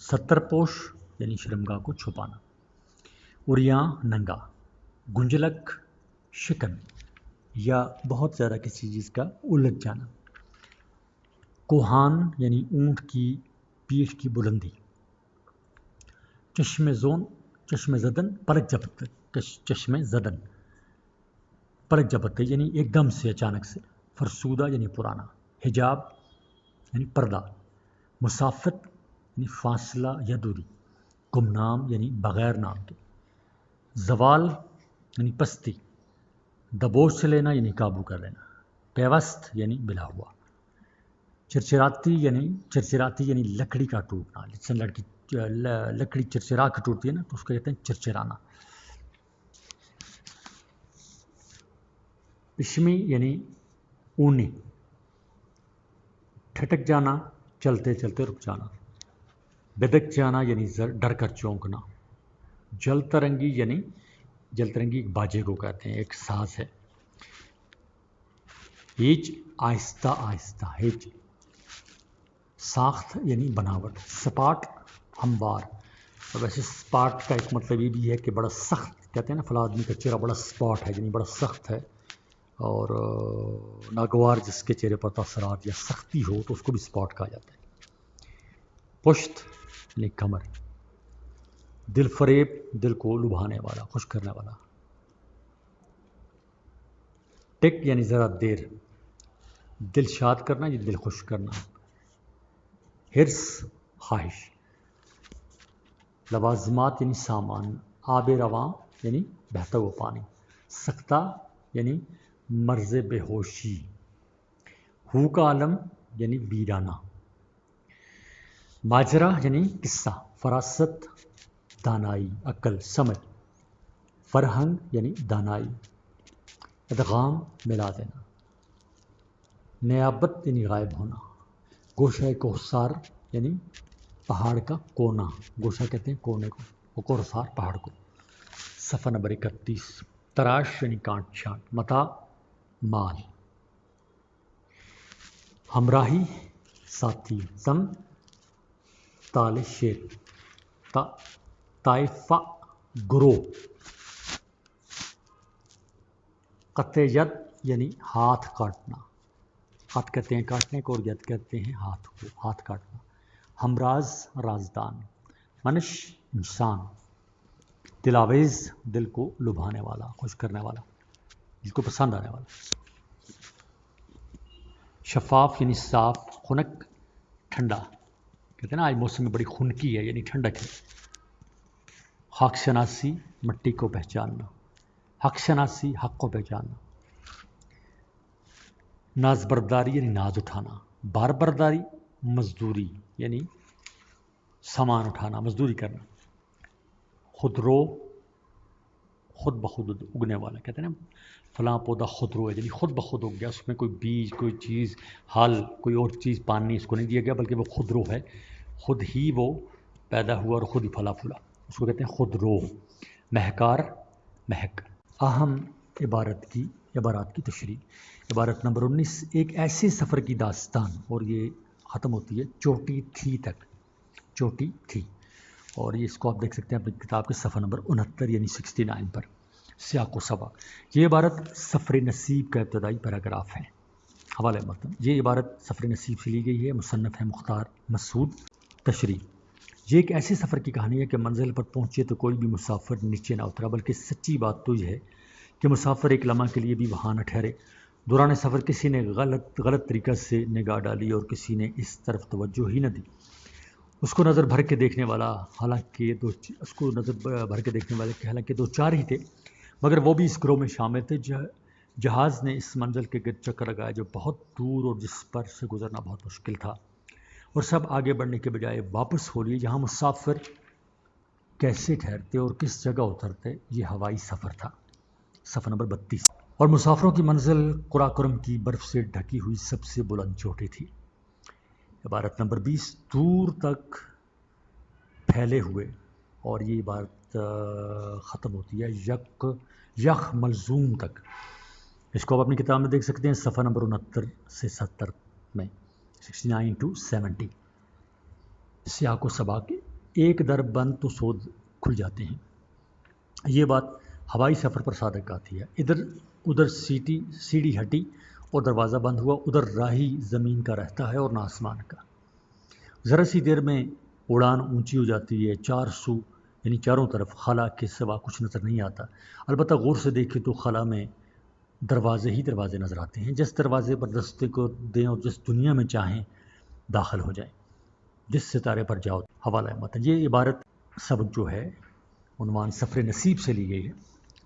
ستر پوش یعنی شرمگاہ کو چھپانا، اریاں ننگا، گنجلک شکن یا بہت زیادہ کسی چیز کا الجھ جانا، کوہان یعنی اونٹ کی پیٹھ کی بلندی، چشم زون چشم زدن پلک جھپکتے، چشم زدن پلک جھپکتے یعنی ایک دم سے اچانک سے، فرسودہ یعنی پرانا، حجاب یعنی پردہ، مسافت یعنی فاصلہ یا دوری، گمنام یعنی بغیر نام کے، زوال یعنی پستی، دبوچ لینا یعنی قابو کر لینا، پیوست یعنی ملا ہوا، چرچراتی یعنی لکڑی کا ٹوٹنا، جس سے لکڑی چرچرا کے ٹوٹتی ہے نا تو اس کو کہتے ہیں چرچرانا۔ پشمی یعنی اونی، ٹھٹک جانا چلتے چلتے رک جانا، بدک جانا یعنی ڈر کر چونکنا، جل ترنگی ایک باجے کو کہتے ہیں، ایک ساز ہے۔ ہیچ آہستہ آہستہ، ہیچ ساخت یعنی بناوٹ، سپاٹ ہموار، اور ویسے سپاٹ کا ایک مطلب یہ بھی ہے کہ بڑا سخت، کہتے ہیں نا فلاں آدمی کا چہرہ بڑا سپاٹ ہے یعنی بڑا سخت ہے، اور ناگوار جس کے چہرے پر تاثرات یا سختی ہو تو اس کو بھی سپاٹ کہا جاتا ہے۔ پشت یعنی کمر، دل فریب دل کو لبھانے والا، خوش کرنے والا، ٹک یعنی ذرا دیر، دل شاد کرنا یا دل خوش کرنا، ہرس خواہش، لوازمات یعنی سامان، آب رواں یعنی بہتا ہوا پانی، سختہ یعنی مرض بے ہوشی، ہو کا عالم یعنی ویرانہ، ماجرا یعنی قصہ، فراست دانائی عقل سمجھ، فرہنگ یعنی دانائی، ادغام ملا دینا، نیابت یعنی غائب ہونا، گوشہ کوہسار یعنی پہاڑ کا کونا، گوشہ کہتے ہیں کونے کو، اور کوہسار پہاڑ کو۔ صفحہ نمبر 31، تراش یعنی کانٹ چھانٹ، متا مال، ہمراہی ساتھی، سم تال شیر، طائفہ گروہ، قطع ید یعنی ہاتھ کاٹنا، ہاتھ کہتے ہیں کاٹنے کو اور ید کہتے ہیں ہاتھ کو، ہاتھ کاٹنا، ہمراز رازدان، منش انسان، دلاویز دل کو لبھانے والا، خوش کرنے والا، دل کو پسند آنے والا، شفاف یعنی صاف، خنک ٹھنڈا، کہتے ہیں نا آج موسم میں بڑی خنکی ہے یعنی ٹھنڈک ہے، خاک شناسی مٹی کو پہچاننا، حق شناسی حق کو پہچاننا، ناز برداری یعنی ناز اٹھانا، بار برداری مزدوری یعنی سامان اٹھانا، مزدوری کرنا، خودرو خود بخود اگنے والا، کہتے ہیں نا فلاں پودا خودرو ہے یعنی خود بخود اگ گیا، اس میں کوئی بیج کوئی چیز حال کوئی اور چیز پانی اس کو نہیں دیا گیا بلکہ وہ خودرو ہے، خود ہی وہ پیدا ہوا اور خود ہی پھلا پھولا، اس کو کہتے ہیں خودرو۔ مہکار مہک، اہم عبارات کی تشریح، عبارت نمبر 19، ایک ایسے سفر کی داستان، اور یہ ختم ہوتی ہے چوٹی تھی تک، چوٹی تھی، اور یہ اس کو آپ دیکھ سکتے ہیں اپنی کتاب کے صفحہ نمبر 69 یعنی 69 پر، سیاق و سباق۔ یہ عبارت سفر نصیب کا ابتدائی پیراگراف ہے۔ حوالہ متن، یہ عبارت سفر نصیب سے لی گئی ہے، مصنف ہے مختار مسعود۔ تشریح، یہ ایک ایسے سفر کی کہانی ہے کہ منزل پر پہنچے تو کوئی بھی مسافر نیچے نہ اترا، بلکہ سچی بات تو یہ ہے کہ مسافر ایک لمحہ کے لیے بھی وہاں نہ ٹھہرے۔ دوران سفر کسی نے غلط طریقہ سے نگاہ ڈالی اور کسی نے اس طرف توجہ ہی نہ دی۔ اس کو نظر بھر کے دیکھنے والے حالانکہ دو چار ہی تھے، مگر وہ بھی اس گروہ میں شامل تھے۔ جہاز نے اس منزل کے گرد چکر لگایا جو بہت دور اور جس پر سے گزرنا بہت مشکل تھا، اور سب آگے بڑھنے کے بجائے واپس ہو لیے۔ جہاں مسافر کیسے ٹھہرتے اور کس جگہ اترتے، یہ ہوائی سفر تھا۔ صفحہ نمبر 32، اور مسافروں کی منزل قراقرم کی برف سے ڈھکی ہوئی سب سے بلند چوٹی تھی۔ عبارت نمبر 20، دور تک پھیلے ہوئے، اور یہ عبارت ختم ہوتی ہے یک ملزوم تک۔ اس کو آپ اپنی کتاب میں دیکھ سکتے ہیں صفحہ نمبر 69 سے 70 میں، 69 to 70۔ سیاق و سباق، ایک در بند تو سو کھل جاتے ہیں، یہ بات ہوائی سفر پر صادق آتی ہے۔ ادھر سیڑھی ہٹی اور دروازہ بند ہوا، ادھر راہی زمین کا رہتا ہے اور نہ آسمان کا۔ ذرا سی دیر میں اڑان اونچی ہو جاتی ہے، یعنی چاروں طرف خلا کے سوا کچھ نظر نہیں آتا، البتہ غور سے دیکھیں تو خلا میں دروازے ہی دروازے نظر آتے ہیں، جس دروازے پر دستے کو دیں اور جس دنیا میں چاہیں داخل ہو جائیں، جس ستارے پر جاؤ۔ حوالہ متن، یہ عبارت سبق جو ہے عنوان سفر نصیب سے لی گئی ہے،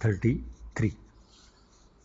33।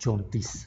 34।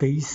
23।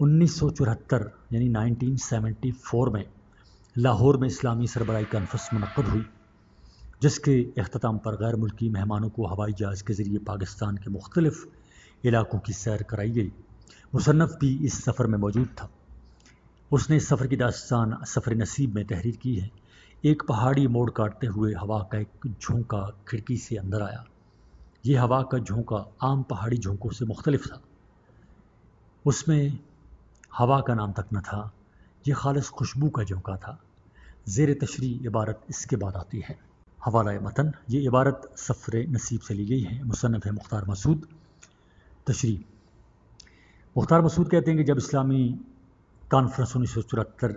1974 یعنی 1974 میں لاہور میں اسلامی سربراہی کانفرنس منعقد ہوئی، جس کے اختتام پر غیر ملکی مہمانوں کو ہوائی جہاز کے ذریعے پاکستان کے مختلف علاقوں کی سیر کرائی گئی۔ مصنف بھی اس سفر میں موجود تھا۔ اس نے اس سفر کی داستان سفر نصیب میں تحریر کی ہے۔ ایک پہاڑی موڑ کاٹتے ہوئے ہوا کا ایک جھونکا کھڑکی سے اندر آیا۔ یہ ہوا کا جھونکا عام پہاڑی جھونکوں سے مختلف تھا۔ اس میں ہوا کا نام تک نہ تھا، یہ خالص خوشبو کا جھونکا تھا۔ زیر تشریح عبارت اس کے بعد آتی ہے۔ حوالہ متن، یہ عبارت سفر نصیب سے لی گئی ہے۔ مصنف ہے مختار مسعود۔ تشریح: مختار مسعود کہتے ہیں کہ جب اسلامی کانفرنس 1974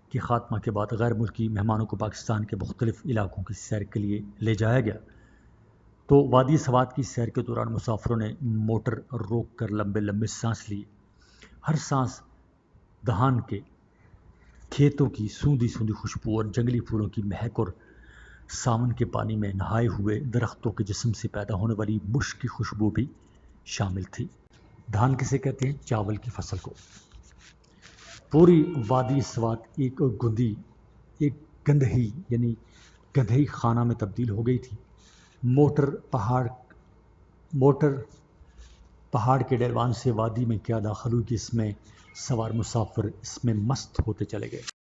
کے خاتمہ کے بعد غیر ملکی مہمانوں کو پاکستان کے مختلف علاقوں کی سیر کے لیے لے جایا گیا تو وادی سوات کی سیر کے دوران مسافروں نے موٹر روک کر لمبے لمبے سانس لیے۔ ہر سانس دہان کے کھیتوں کی سوندھی سوندھی خوشبو اور جنگلی پھولوں کی مہک اور سامن کے پانی میں نہائے ہوئے درختوں کے جسم سے پیدا ہونے والی مشک کی خوشبو بھی شامل تھی۔ دھان کسے کہتے ہیں؟ چاول کی فصل کو۔ پوری وادی سوات ایک گندہی یعنی گندہی خانہ میں تبدیل ہو گئی تھی۔ موٹر پہاڑ کے ڈیروان سے وادی میں کیا داخل ہوئی کہ اس میں سوار مسافر اس میں مست ہوتے چلے گئے۔